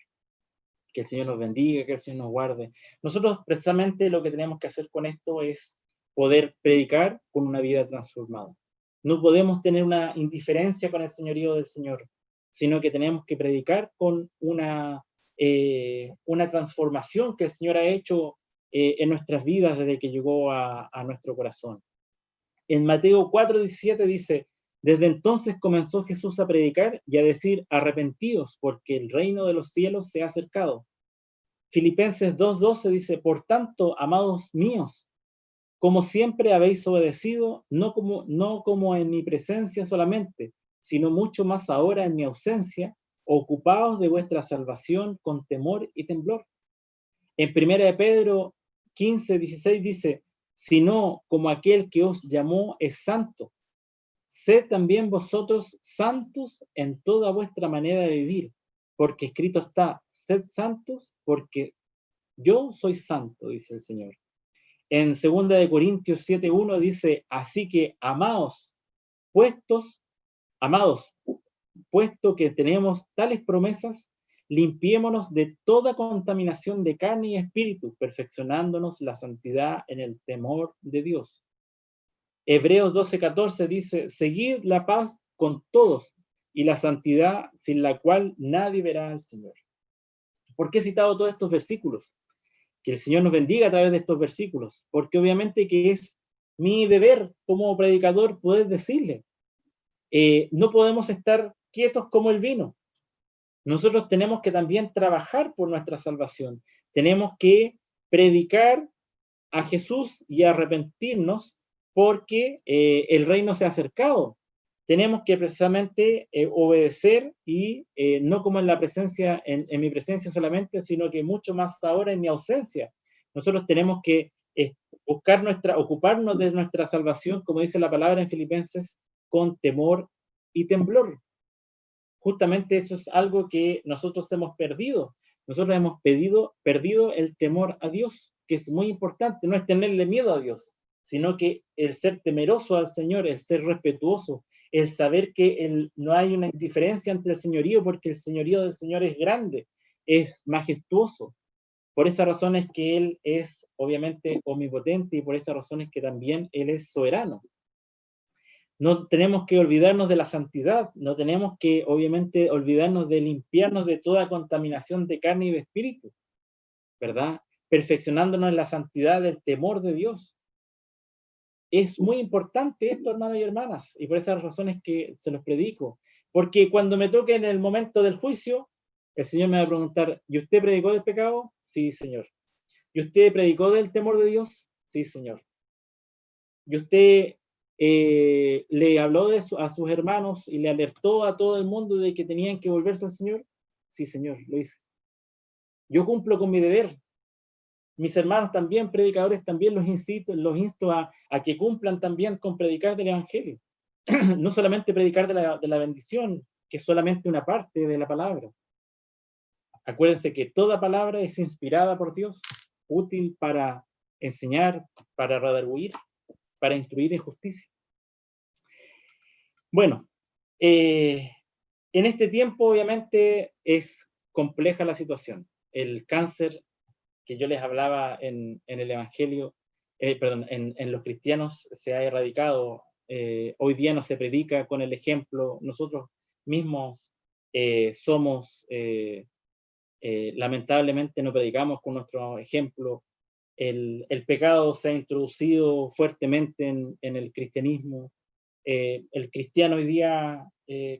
Que el Señor nos bendiga, que el Señor nos guarde. Nosotros precisamente lo que tenemos que hacer con esto es poder predicar con una vida transformada. No podemos tener una indiferencia con el señorío del Señor, sino que tenemos que predicar con una transformación que el Señor ha hecho en nuestras vidas desde que llegó a nuestro corazón. En Mateo 4:17 dice, desde entonces comenzó Jesús a predicar y a decir, arrepentidos, porque el reino de los cielos se ha acercado. Filipenses 2:12 dice, por tanto, amados míos, como siempre habéis obedecido, no como en mi presencia solamente, sino mucho más ahora en mi ausencia, ocupaos de vuestra salvación con temor y temblor. En 1 Pedro 15:16 dice, sino como aquel que os llamó es santo. Sed también vosotros santos en toda vuestra manera de vivir, porque escrito está, sed santos, porque yo soy santo, dice el Señor. En 2 Corintios 7:1 dice, así que amados, puesto que tenemos tales promesas, limpiémonos de toda contaminación de carne y espíritu, perfeccionándonos la santidad en el temor de Dios. Hebreos 12:14 dice, seguid la paz con todos y la santidad sin la cual nadie verá al Señor. ¿Por qué he citado todos estos versículos? Que el Señor nos bendiga a través de estos versículos, porque obviamente que es mi deber como predicador poder decirle, no podemos estar quietos como el vino. Nosotros tenemos que también trabajar por nuestra salvación. Tenemos que predicar a Jesús y arrepentirnos porque el reino se ha acercado. Tenemos que precisamente obedecer y no como en la presencia, en mi presencia solamente, sino que mucho más ahora en mi ausencia. Nosotros tenemos que ocuparnos de nuestra salvación, como dice la palabra en Filipenses, con temor y temblor. Justamente eso es algo que nosotros hemos perdido. Nosotros hemos perdido el temor a Dios, que es muy importante. No es tenerle miedo a Dios, sino que el ser temeroso al Señor, el ser respetuoso, el saber que no hay una diferencia entre el señorío, porque el señorío del Señor es grande, es majestuoso. Por esa razón es que Él es obviamente omnipotente y por esa razón es que también Él es soberano. No tenemos que olvidarnos de la santidad, no tenemos que obviamente olvidarnos de limpiarnos de toda contaminación de carne y de espíritu, ¿verdad? Perfeccionándonos en la santidad del temor de Dios. Es muy importante esto, hermanos y hermanas, y por esas razones que se los predico. Porque cuando me toque en el momento del juicio, el Señor me va a preguntar, ¿y usted predicó del pecado? Sí, Señor. ¿Y usted predicó del temor de Dios? Sí, Señor. ¿Y usted le habló a sus hermanos y le alertó a todo el mundo de que tenían que volverse al Señor? Sí, Señor, lo hice. Yo cumplo con mi deber. Mis hermanos también, predicadores, también los insto a que cumplan también con predicar del Evangelio. No solamente predicar de la bendición, que es solamente una parte de la palabra. Acuérdense que toda palabra es inspirada por Dios, útil para enseñar, para redarguir, para instruir en justicia. Bueno, en este tiempo obviamente es compleja la situación. El cáncer que yo les hablaba en el Evangelio, en los cristianos se ha erradicado. Hoy día no se predica con el ejemplo. Nosotros mismos lamentablemente no predicamos con nuestro ejemplo. El pecado se ha introducido fuertemente en el cristianismo. El cristiano hoy día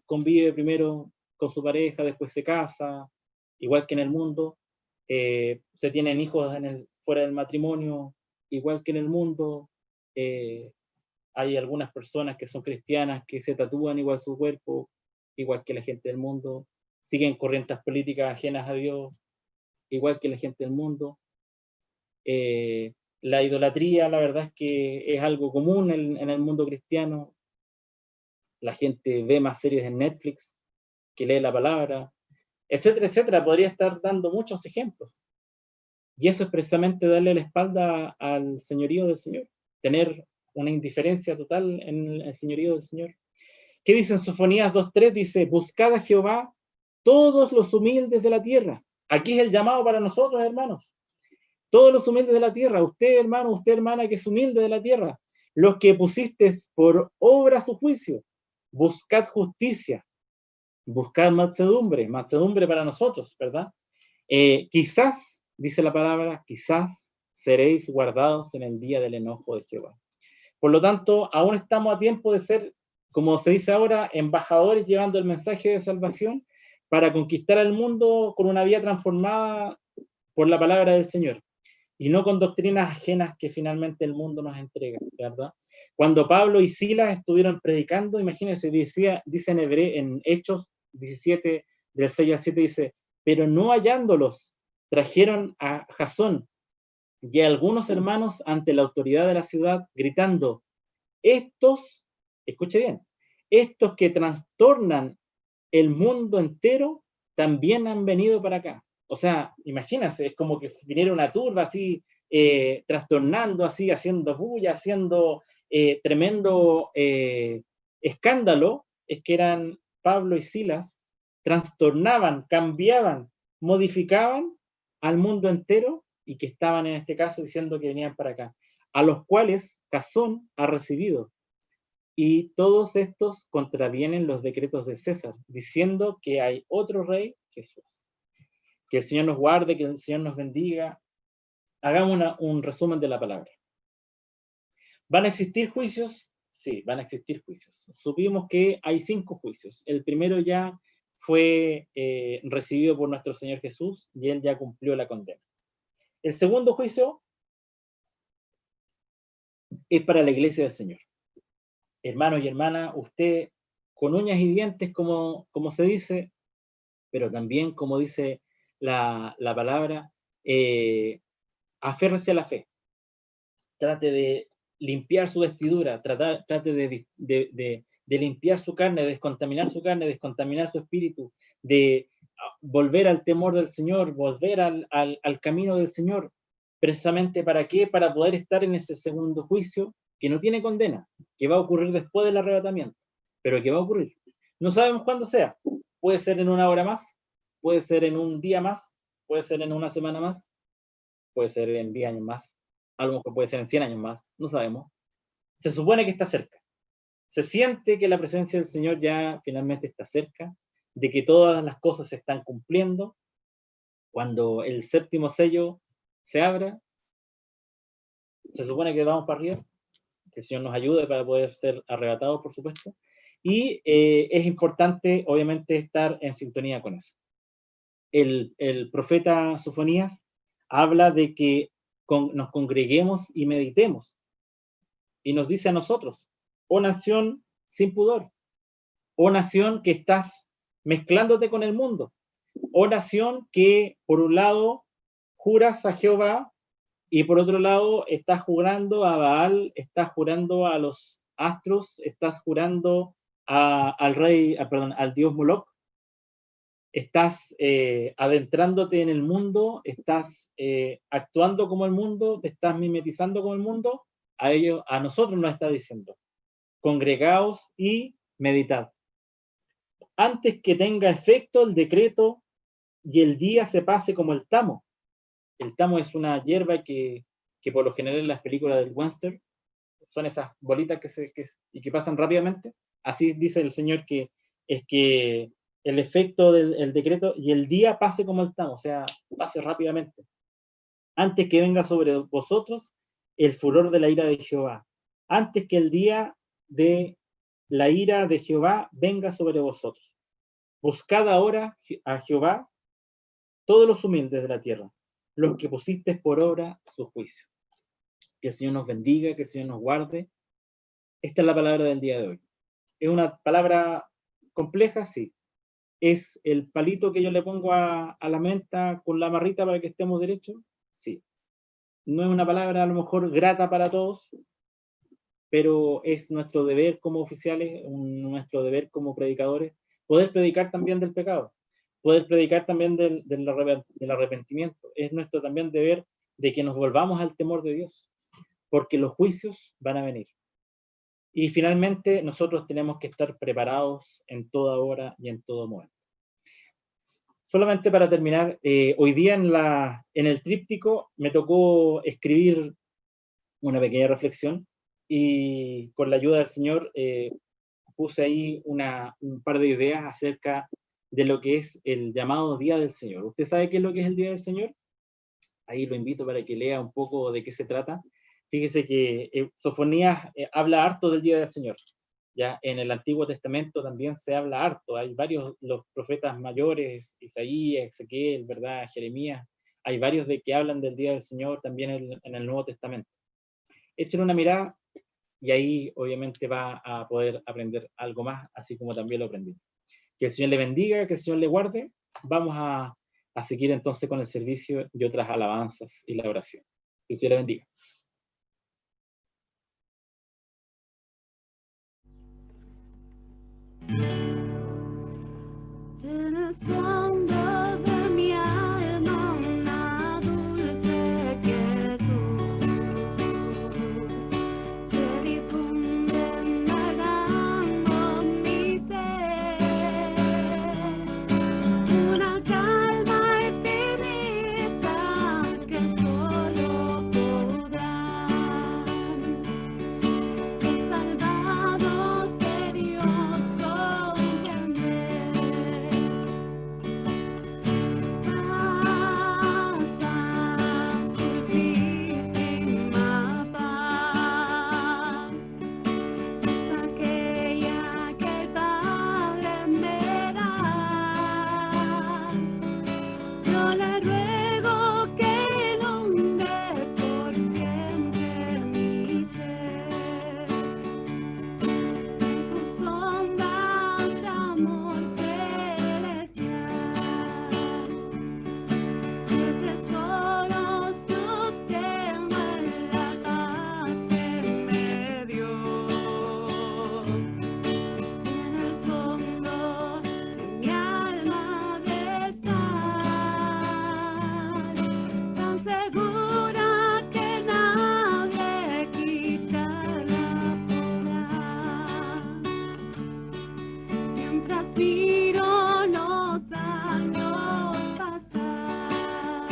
convive primero con su pareja, después se casa, igual que en el mundo. Se tienen hijos fuera del matrimonio, igual que en el mundo. Hay algunas personas que son cristianas que se tatúan igual su cuerpo, igual que la gente del mundo. Siguen corrientes políticas ajenas a Dios, igual que la gente del mundo. La idolatría, la verdad es que es algo común en el mundo cristiano. La gente ve más series en Netflix que lee la palabra, etcétera, etcétera. Podría estar dando muchos ejemplos. Y eso es precisamente darle la espalda al señorío del Señor, tener una indiferencia total en el señorío del Señor. ¿Qué dice en Sofonías 2:3? Dice, buscad a Jehová todos los humildes de la tierra. Aquí es el llamado para nosotros, hermanos. Todos los humildes de la tierra, usted, hermano, usted, hermana, que es humilde de la tierra, los que pusiste por obra su juicio, buscad justicia, buscad mansedumbre para nosotros, ¿verdad? Quizás, dice la palabra, quizás seréis guardados en el día del enojo de Jehová. Por lo tanto, aún estamos a tiempo de ser, como se dice ahora, embajadores llevando el mensaje de salvación para conquistar al mundo con una vida transformada por la palabra del Señor y no con doctrinas ajenas que finalmente el mundo nos entrega, ¿verdad? Cuando Pablo y Silas estuvieron predicando, imagínense, dice en Hechos 17, del 6 al 7, dice, pero no hallándolos, trajeron a Jasón, y a algunos hermanos ante la autoridad de la ciudad, gritando: estos, escuche bien, estos que trastornan el mundo entero también han venido para acá. O sea, imagínense, es como que viniera una turba así, trastornando, así, haciendo bulla, haciendo tremendo escándalo. Es que eran Pablo y Silas, trastornaban, cambiaban, modificaban al mundo entero, y que estaban en este caso diciendo que venían para acá, a los cuales Jasón ha recibido. Y todos estos contravienen los decretos de César, diciendo que hay otro rey, Jesús. Que el Señor nos guarde, que el Señor nos bendiga. Hagamos un resumen de la palabra. ¿Van a existir juicios? Sí, van a existir juicios. Supimos que hay 5 juicios. El primero ya fue recibido por nuestro Señor Jesús, y Él ya cumplió la condena. El segundo juicio es para la iglesia del Señor. Hermanos y hermanas, usted con uñas y dientes, como se dice, pero también como dice la palabra, aférrese a la fe. Trate de limpiar su vestidura, trate de limpiar su carne, de descontaminar su espíritu, de volver al temor del Señor, volver al camino del Señor. ¿Precisamente para qué? Para poder estar en ese segundo juicio que no tiene condena, que va a ocurrir después del arrebatamiento, pero que va a ocurrir. No sabemos cuándo sea. Puede ser en una hora más, puede ser en un día más, puede ser en una semana más, puede ser en 10 años más, a lo mejor puede ser en 100 años más, no sabemos. Se supone que está cerca. Se siente que la presencia del Señor ya finalmente está cerca, de que todas las cosas se están cumpliendo. Cuando el séptimo sello se abra, se supone que vamos para arriba, que el Señor nos ayude para poder ser arrebatados, por supuesto, y es importante, obviamente, estar en sintonía con eso. El profeta Sofonías habla de que nos congreguemos y meditemos, y nos dice a nosotros: oh nación sin pudor, oh nación que estás mezclándote con el mundo, oh nación que por un lado juras a Jehová y por otro lado estás jurando a Baal, estás jurando a los astros, estás jurando al dios Moloch, estás adentrándote en el mundo, estás actuando como el mundo, te estás mimetizando con el mundo. A nosotros nos está diciendo: congregaos y meditad. Antes que tenga efecto el decreto y el día se pase como el tamo. El tamo es una hierba que por lo general en las películas del western son esas bolitas que pasan rápidamente. Así dice el Señor, que es que el efecto del decreto y el día pase como el tamo, o sea, pase rápidamente. Antes que venga sobre vosotros el furor de la ira de Jehová. Antes que el día de la ira de Jehová venga sobre vosotros. Buscad ahora a Jehová, todos los humildes de la tierra, los que pusiste por obra su juicio. Que el Señor nos bendiga, que el Señor nos guarde. Esta es la palabra del día de hoy. ¿Es una palabra compleja? Sí. ¿Es el palito que yo le pongo a la menta con la marrita para que estemos derechos? Sí. No es una palabra a lo mejor grata para todos, pero es nuestro deber como oficiales, nuestro deber como predicadores, poder predicar también del pecado, poder predicar también del arrepentimiento. Es nuestro también deber de que nos volvamos al temor de Dios, porque los juicios van a venir. Y finalmente nosotros tenemos que estar preparados en toda hora y en todo momento. Solamente para terminar, hoy día en el tríptico me tocó escribir una pequeña reflexión, y con la ayuda del Señor puse ahí un par de ideas acerca de lo que es el llamado Día del Señor. ¿Usted sabe qué es lo que es el Día del Señor? Ahí lo invito para que lea un poco de qué se trata. Fíjese que Sofonías habla harto del Día del Señor. Ya en el Antiguo Testamento también se habla harto. Hay varios, los profetas mayores, Isaías, Ezequiel, ¿verdad? Jeremías. Hay varios de que hablan del Día del Señor también en el Nuevo Testamento. Échenle una mirada y ahí obviamente va a poder aprender algo más, así como también lo aprendí. Que el Señor le bendiga, que el Señor le guarde. Vamos a seguir entonces con el servicio y otras alabanzas y la oración. Que Dios le bendiga. En el fondo de mi alma una dulce quietud se difunde negando mi ser, una calma infinita que solo podrán los salvados de Dios comprender. Paz, paz, dulcísima paz, es aquella que el Padre me da. Yo le ruego que inunde por siempre mi ser, en sus ondas de amor celestial. ¿Qué tesoros yo tengo en la paz que me dio? En el fondo de mi alma de estar tan segura que nadie quitarla podrá. Mientras miro los años pasar,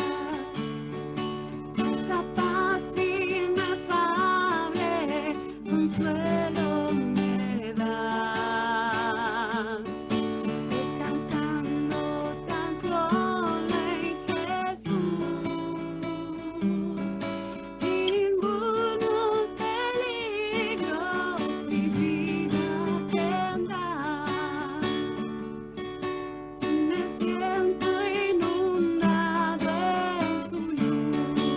esa paz inefable consuelo me da, descansando tan solo en Jesús, y ningunos peligros mi vida tendrá. Si me siento inundado en su luz,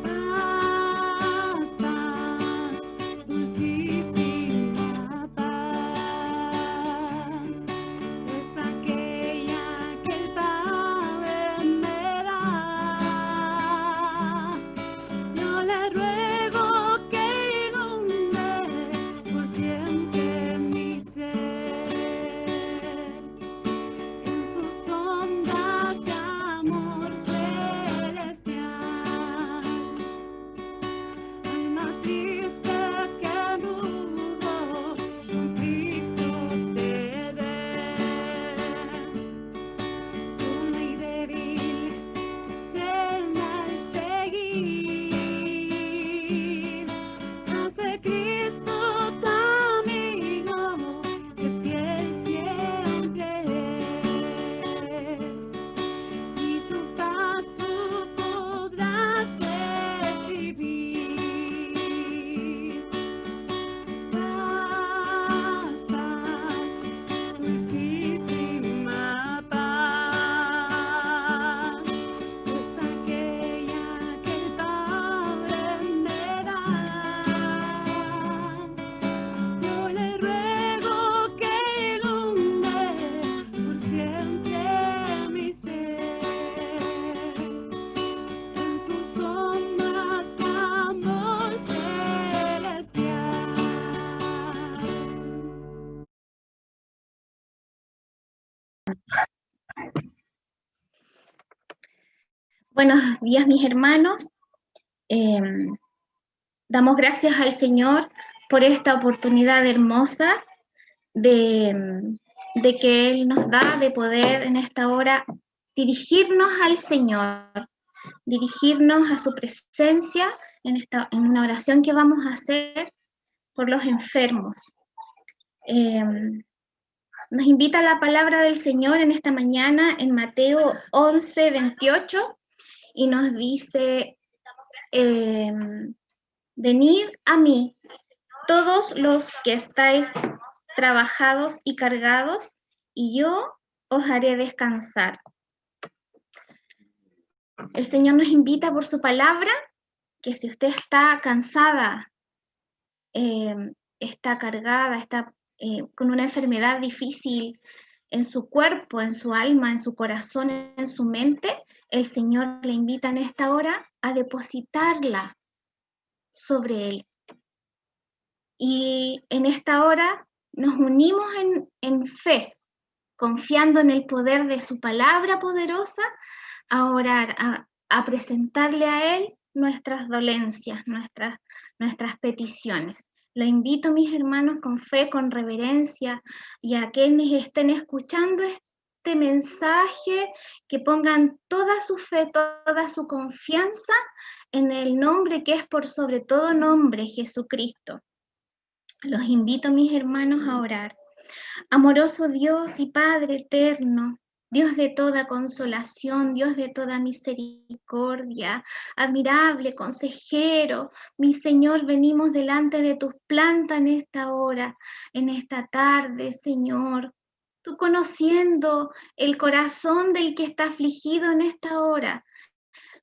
paz, paz, dulcísima paz, es aquella que el Padre me da. Yo le ruego que inunde por siempre mi ser, en sus ondas de amor celestial. Alma triste que rudo conflicto te des, sola y débil serme al seguir. Haz de Cristo tu amigo, que fiel siempre es, y su paz tú podrás recibir. Paz, paz, dulcísima paz, es aquella que el Padre me da. Yo le ruego que inunde por siempre mi ser, en sus ondas de amor celestial. Buenos días, mis hermanos. Damos gracias al Señor por esta oportunidad hermosa de que Él nos da de poder en esta hora dirigirnos al Señor, dirigirnos a su presencia en una oración que vamos a hacer por los enfermos. Nos invita la palabra del Señor en esta mañana en Mateo 11, 28, y nos dice, venid a mí, todos los que estáis trabajados y cargados, y yo os haré descansar. El Señor nos invita por su palabra, que si usted está cansada, está cargada, está con una enfermedad difícil, en su cuerpo, en su alma, en su corazón, en su mente, el Señor le invita en esta hora a depositarla sobre Él. Y en esta hora nos unimos en fe, confiando en el poder de su palabra poderosa, a orar, a presentarle a Él nuestras dolencias, nuestras peticiones. Lo invito, mis hermanos, con fe, con reverencia, y a quienes estén escuchando este mensaje, que pongan toda su fe, toda su confianza en el nombre que es por sobre todo nombre, Jesucristo. Los invito, mis hermanos, a orar. Amoroso Dios y Padre eterno, Dios de toda consolación, Dios de toda misericordia, admirable consejero, mi Señor, venimos delante de tus plantas en esta hora, en esta tarde, Señor. Tú conociendo el corazón del que está afligido en esta hora,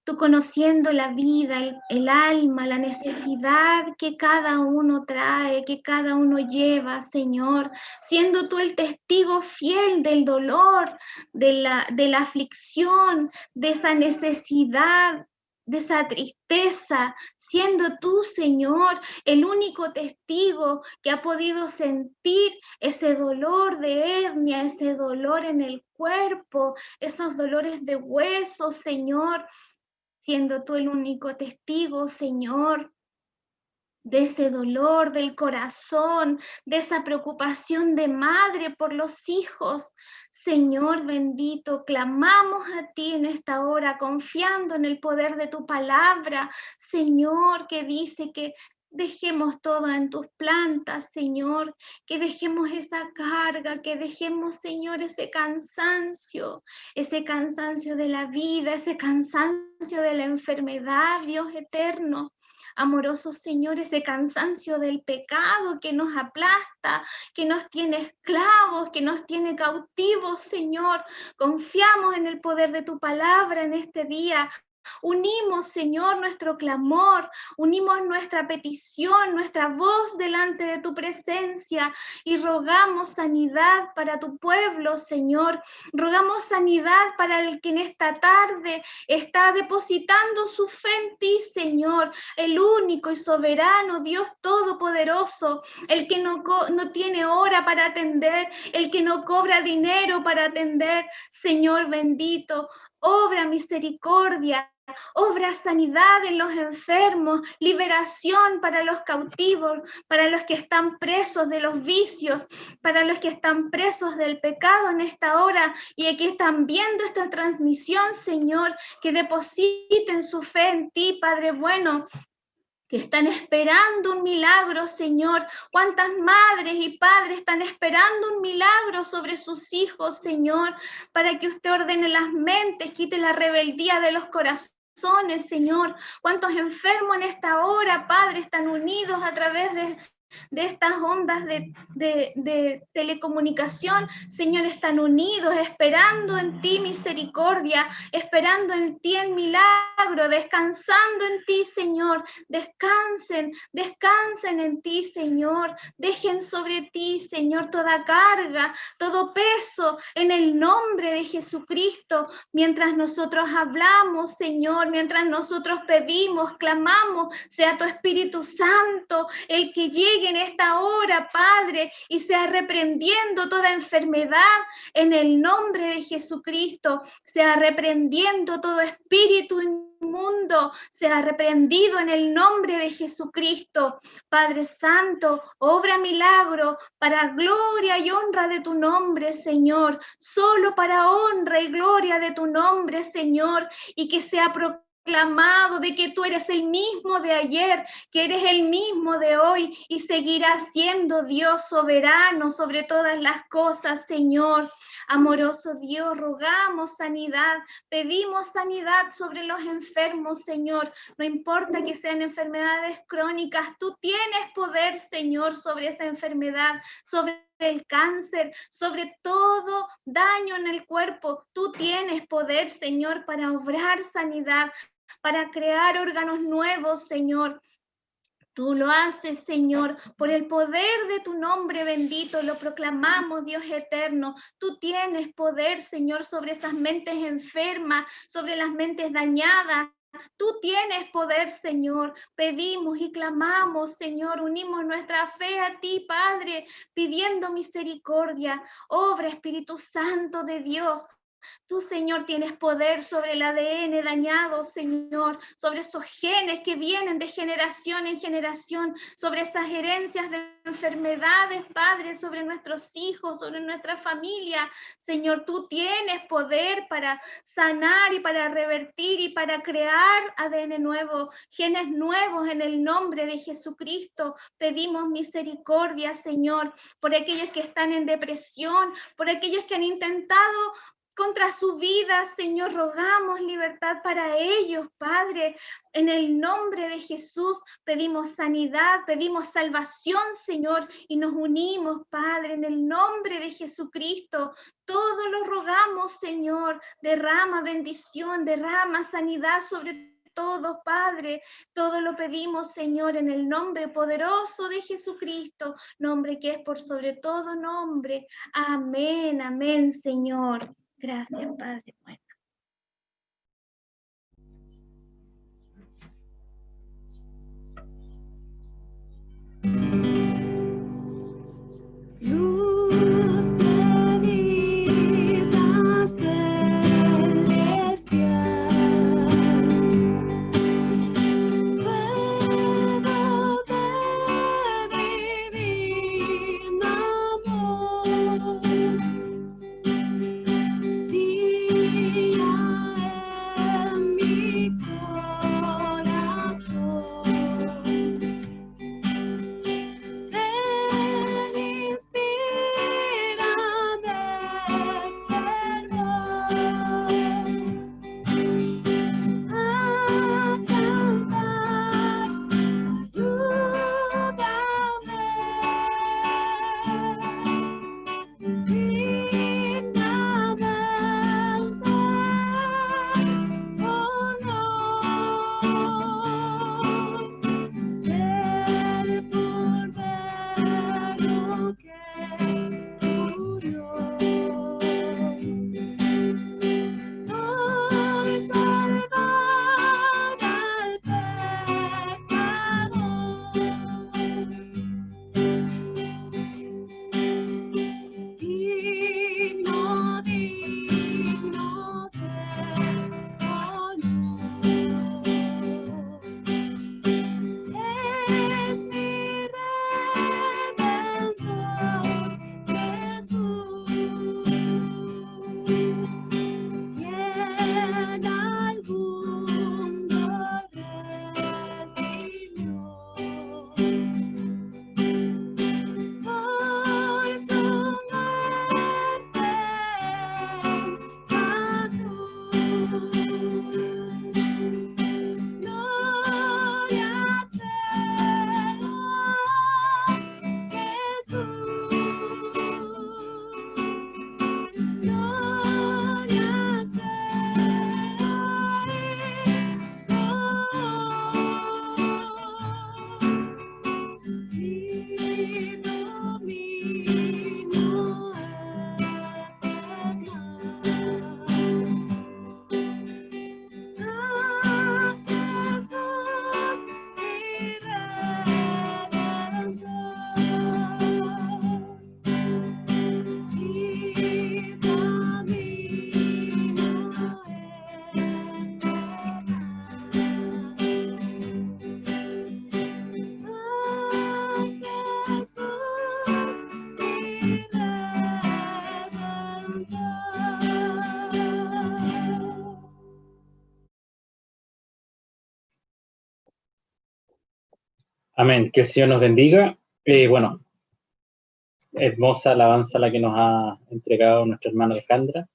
tú conociendo la vida, el alma, la necesidad que cada uno trae, que cada uno lleva, Señor, siendo tú el testigo fiel del dolor, de la aflicción, de esa necesidad, de esa tristeza, siendo tú, Señor, el único testigo que ha podido sentir ese dolor de hernia, ese dolor en el cuerpo, esos dolores de huesos, Señor, siendo tú el único testigo, Señor, de ese dolor del corazón, de esa preocupación de madre por los hijos. Señor bendito, clamamos a ti en esta hora, confiando en el poder de tu palabra, Señor, que dice que dejemos todo en tus plantas, Señor, que dejemos esa carga, que dejemos, Señor, ese cansancio de la vida, ese cansancio de la enfermedad, Dios eterno. Amoroso Señor, ese cansancio del pecado que nos aplasta, que nos tiene esclavos, que nos tiene cautivos, Señor. Confiamos en el poder de tu palabra en este día. Unimos, Señor, nuestro clamor, unimos nuestra petición, nuestra voz delante de tu presencia y rogamos sanidad para tu pueblo, Señor. Rogamos sanidad para el que en esta tarde está depositando su fe en ti, Señor, el único y soberano Dios todopoderoso, el que no tiene hora para atender, el que no cobra dinero para atender. Señor bendito, obra misericordia, obra sanidad en los enfermos, liberación para los cautivos, para los que están presos de los vicios, para los que están presos del pecado en esta hora y que están viendo esta transmisión, Señor, que depositen su fe en ti, Padre bueno, que están esperando un milagro, Señor. ¿Cuántas madres y padres están esperando un milagro sobre sus hijos, Señor? Para que usted ordene las mentes, quite la rebeldía de los corazones, Señor. ¿Cuántos enfermos en esta hora, Padre, están unidos a través de estas ondas de telecomunicación, Señor, están unidos, esperando en ti misericordia, esperando en ti el milagro, descansando en ti, Señor. Descansen en ti, Señor. Dejen sobre ti, Señor, toda carga, todo peso, en el nombre de Jesucristo. Mientras nosotros hablamos, Señor, mientras nosotros pedimos, clamamos, sea tu Espíritu Santo el que llegue en esta hora, Padre, y sea reprendiendo toda enfermedad en el nombre de Jesucristo, sea reprendiendo todo espíritu inmundo, sea reprendido en el nombre de Jesucristo. Padre Santo, obra milagro para gloria y honra de tu nombre, Señor, solo para honra y gloria de tu nombre, Señor, y que sea proclamado de que tú eres el mismo de ayer, que eres el mismo de hoy y seguirás siendo Dios soberano sobre todas las cosas, Señor. Amoroso Dios, rogamos sanidad, pedimos sanidad sobre los enfermos, Señor. No importa que sean enfermedades crónicas, tú tienes poder, Señor, sobre esa enfermedad, sobre el cáncer, sobre todo daño en el cuerpo. Tú tienes poder, Señor, para obrar sanidad, para crear órganos nuevos, Señor. Tú lo haces, Señor, por el poder de tu nombre bendito, lo proclamamos, Dios eterno. Tú tienes poder, Señor, sobre esas mentes enfermas, sobre las mentes dañadas. Tú tienes poder, Señor. Pedimos y clamamos, Señor, unimos nuestra fe a ti, Padre, pidiendo misericordia. Obra, Espíritu Santo de Dios. Tú, Señor, tienes poder sobre el ADN dañado, Señor, sobre esos genes que vienen de generación en generación, sobre esas herencias de enfermedades, Padre, sobre nuestros hijos, sobre nuestra familia. Señor, tú tienes poder para sanar y para revertir y para crear ADN nuevo, genes nuevos en el nombre de Jesucristo. Pedimos misericordia, Señor, por aquellos que están en depresión, por aquellos que han intentado contra su vida, Señor, rogamos libertad para ellos, Padre. En el nombre de Jesús pedimos sanidad, pedimos salvación, Señor, y nos unimos, Padre, en el nombre de Jesucristo. Todo lo rogamos, Señor. Derrama bendición, derrama sanidad sobre todos, Padre. Todo lo pedimos, Señor, en el nombre poderoso de Jesucristo, nombre que es por sobre todo nombre. Amén, amén, Señor. Gracias, Padre. Bueno. Luz de vida celestial, fuego de divino amor, brilla en mi corazón. Ven, inspírame fervor a cantar, ayúdame dignamente, del Cordero que murió. Hoy salvar al pecador. Digno, digno de honor. Es mi Redentor Jesús. Llena el mundo redimió. Por su muerte en la cruz, gloria sea Jesús, gloria sea y dominio eterno. A Jesús mi Redentor y dominio Jesús mi Redentor. Amén. Que el Señor nos bendiga. Bueno, hermosa alabanza la que nos ha entregado nuestra hermana Alejandra.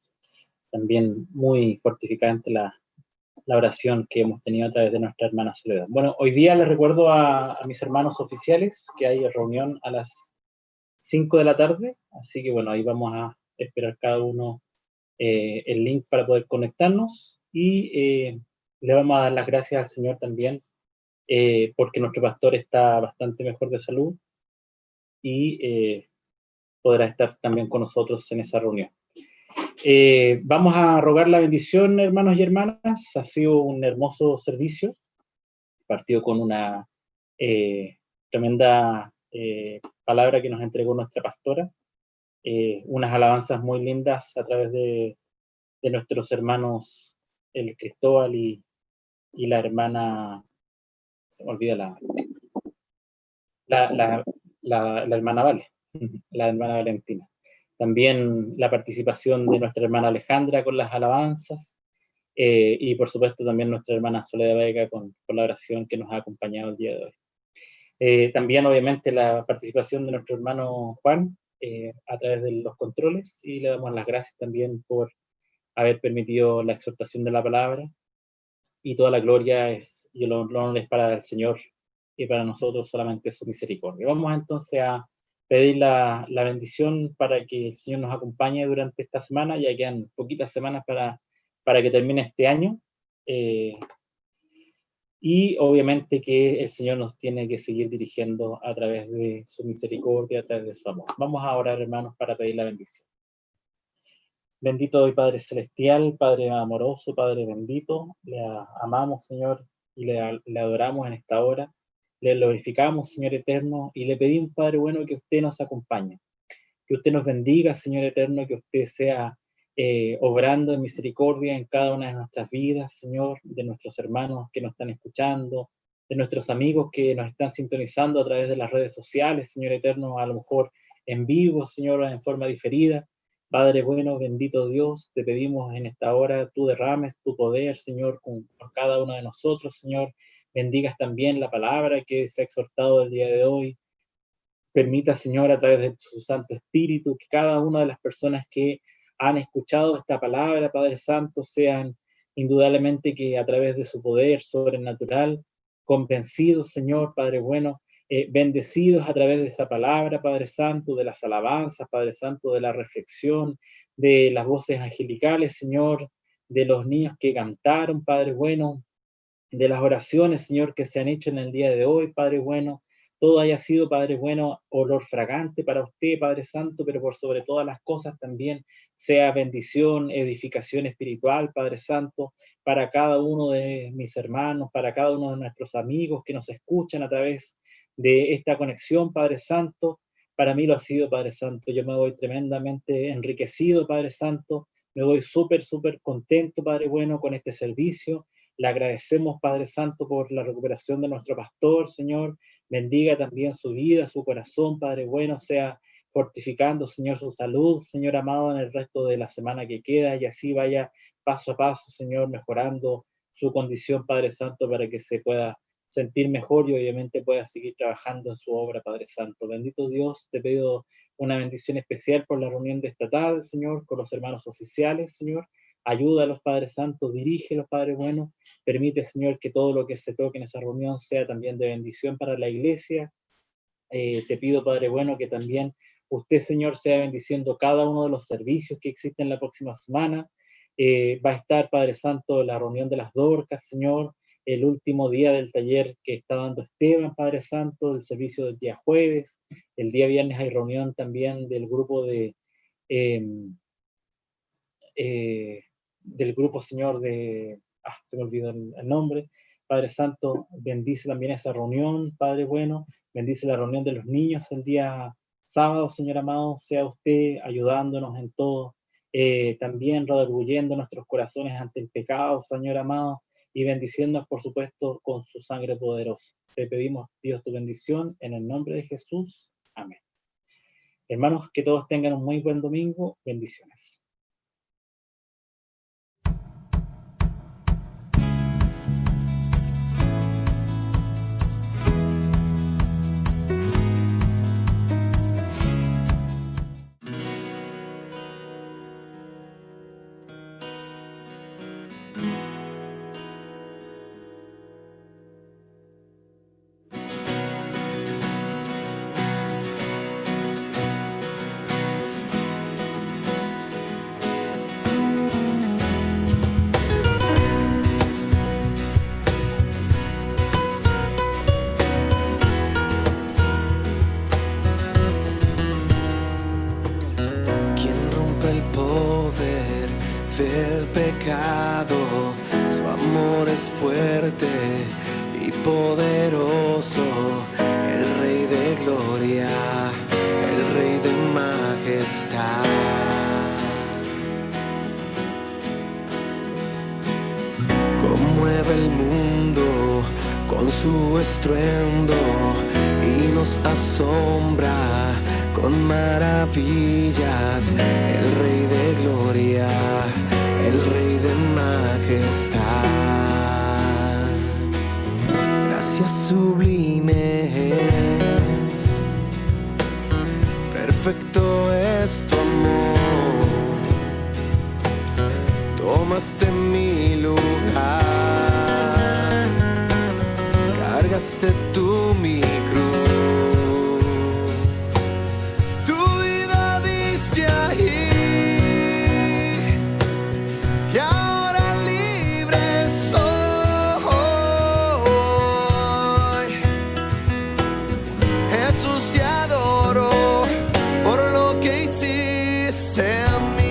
También muy fortificante la oración que hemos tenido a través de nuestra hermana Soledad. Bueno, hoy día les recuerdo a mis hermanos oficiales que hay reunión a las 5 de la tarde, así que bueno, ahí vamos a esperar cada uno el link para poder conectarnos y le vamos a dar las gracias al Señor también porque nuestro pastor está bastante mejor de salud y podrá estar también con nosotros en esa reunión. Vamos a rogar la bendición, hermanos y hermanas. Ha sido un hermoso servicio, partido con una tremenda palabra que nos entregó nuestra pastora, unas alabanzas muy lindas a través de nuestros hermanos, el Cristóbal y la hermana, se me olvida la hermana Vale, la hermana Valentina. También la participación de nuestra hermana Alejandra con las alabanzas, y por supuesto también nuestra hermana Soledad Vega con la oración que nos ha acompañado el día de hoy. También obviamente la participación de nuestro hermano Juan a través de los controles, y le damos las gracias también por haber permitido la exhortación de la palabra, y toda la gloria y el honor es para el Señor, y para nosotros solamente su misericordia. Vamos entonces a pedir la bendición para que el Señor nos acompañe durante esta semana. Ya quedan poquitas semanas para que termine este año, y obviamente que el Señor nos tiene que seguir dirigiendo a través de su misericordia, a través de su amor. Vamos a orar, hermanos, para pedir la bendición. Bendito hoy, Padre Celestial, Padre amoroso, Padre bendito, le amamos, Señor, y le adoramos en esta hora. Le glorificamos, Señor eterno, y le pedimos, Padre bueno, que usted nos acompañe, que usted nos bendiga, Señor eterno, que usted sea obrando en misericordia en cada una de nuestras vidas, Señor, de nuestros hermanos que nos están escuchando, de nuestros amigos que nos están sintonizando a través de las redes sociales, Señor eterno, a lo mejor en vivo, Señor, en forma diferida. Padre bueno, bendito Dios, te pedimos en esta hora, tú derrames tu poder, Señor, con cada uno de nosotros, Señor. Bendigas también la palabra que se ha exhortado el día de hoy. Permita, Señor, a través de su Santo Espíritu, que cada una de las personas que han escuchado esta palabra, Padre Santo, sean indudablemente que a través de su poder sobrenatural, convencidos, Señor, Padre bueno, bendecidos a través de esa palabra, Padre Santo, de las alabanzas, Padre Santo, de la reflexión, de las voces angelicales, Señor, de los niños que cantaron, Padre bueno, de las oraciones, Señor, que se han hecho en el día de hoy, Padre bueno. Todo haya sido, Padre bueno, olor fragante para usted, Padre Santo, pero por sobre todas las cosas también sea bendición, edificación espiritual, Padre Santo, para cada uno de mis hermanos, para cada uno de nuestros amigos que nos escuchan a través de esta conexión, Padre Santo. Para mí lo ha sido, Padre Santo. Yo me voy tremendamente enriquecido, Padre Santo. Me voy súper contento, Padre bueno, con este servicio. Le agradecemos, Padre Santo, por la recuperación de nuestro pastor, Señor. Bendiga también su vida, su corazón, Padre bueno, sea fortificando, Señor, su salud, Señor amado, en el resto de la semana que queda, y así vaya paso a paso, Señor, mejorando su condición, Padre Santo, para que se pueda sentir mejor y obviamente pueda seguir trabajando en su obra, Padre Santo. Bendito Dios, te pido una bendición especial por la reunión de esta tarde, Señor, con los hermanos oficiales, Señor. Ayuda a los Padres Santos, dirígelos, Padre bueno. Permite, Señor, que todo lo que se toque en esa reunión sea también de bendición para la iglesia. Te pido, Padre bueno, que también usted, Señor, sea bendiciendo cada uno de los servicios que existen la próxima semana. Va a estar, Padre Santo, la reunión de las Dorcas, Señor, el último día del taller que está dando Esteban, Padre Santo, el servicio del día jueves. El día viernes hay reunión también del grupo del grupo, Señor, se me olvidó el nombre. Padre Santo, bendice también esa reunión, Padre bueno, bendice la reunión de los niños el día sábado, Señor amado, sea usted ayudándonos en todo, también redarguyendo nuestros corazones ante el pecado, Señor amado, y bendiciéndonos, por supuesto, con su sangre poderosa. Te pedimos, Dios, tu bendición, en el nombre de Jesús. Amén. Hermanos, que todos tengan un muy buen domingo. Bendiciones. poder del pecado. Su amor es fuerte y poderoso, el Rey de gloria, el Rey de majestad. Conmueve el mundo con su estruendo y nos asombra con maravillas, el Rey de gloria, el Rey de majestad. Gracias sublimes, perfecto es tu amor. Tomaste mi lugar, cargaste tú mi cruz. Tu vida diste ahí y ahora libre soy. Jesús, te adoro por lo que hiciste en mí.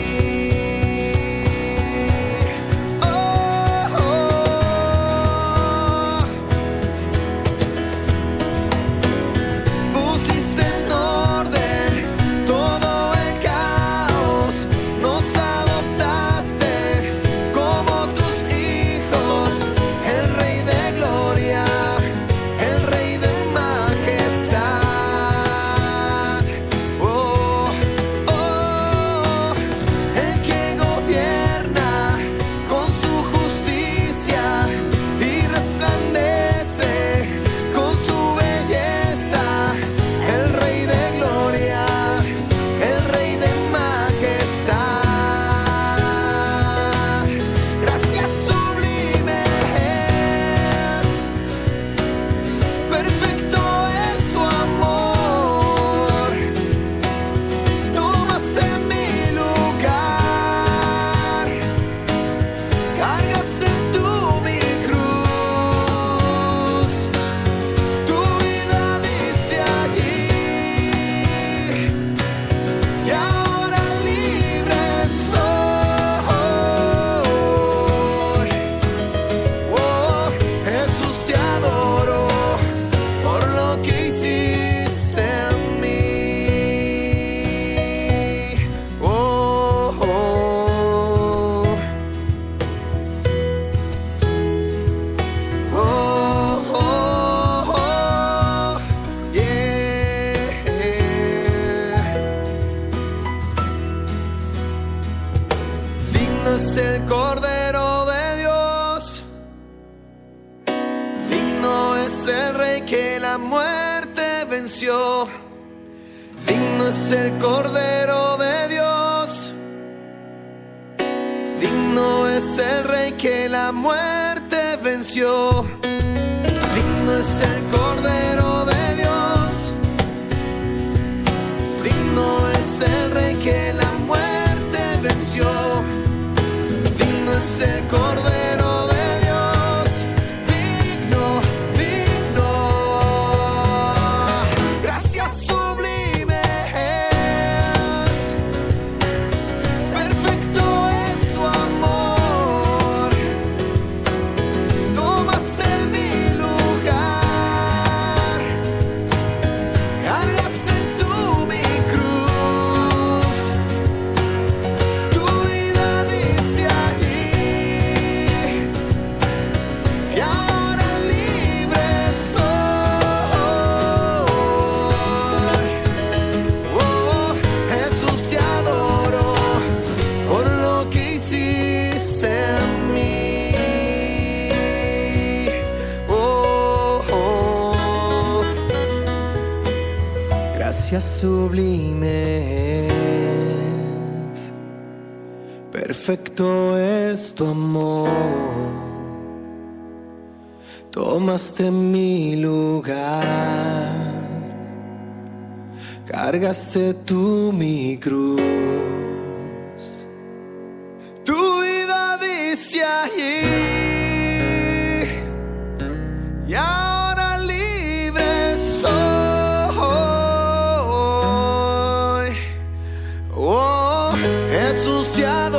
Es el Cordero de Dios, digno es el Rey que la muerte venció, digno es el Cordero de Dios, digno es el Rey que la muerte venció, digno es el Cordero de Dios, digno es el Rey que la muerte venció. Es el Cordero de Dios, digno, digno. Gracias sublimes, perfecto es tu amor. Tomaste mi lugar, cargaste tú mi cruz. Tu vida dice allí. Gracias sublimes, perfecto es tu amor. Tomaste mi lugar, cargaste tú mi cruz. Tu vida dice allí y ahora libre soy. Oh, Jesús te adoramos.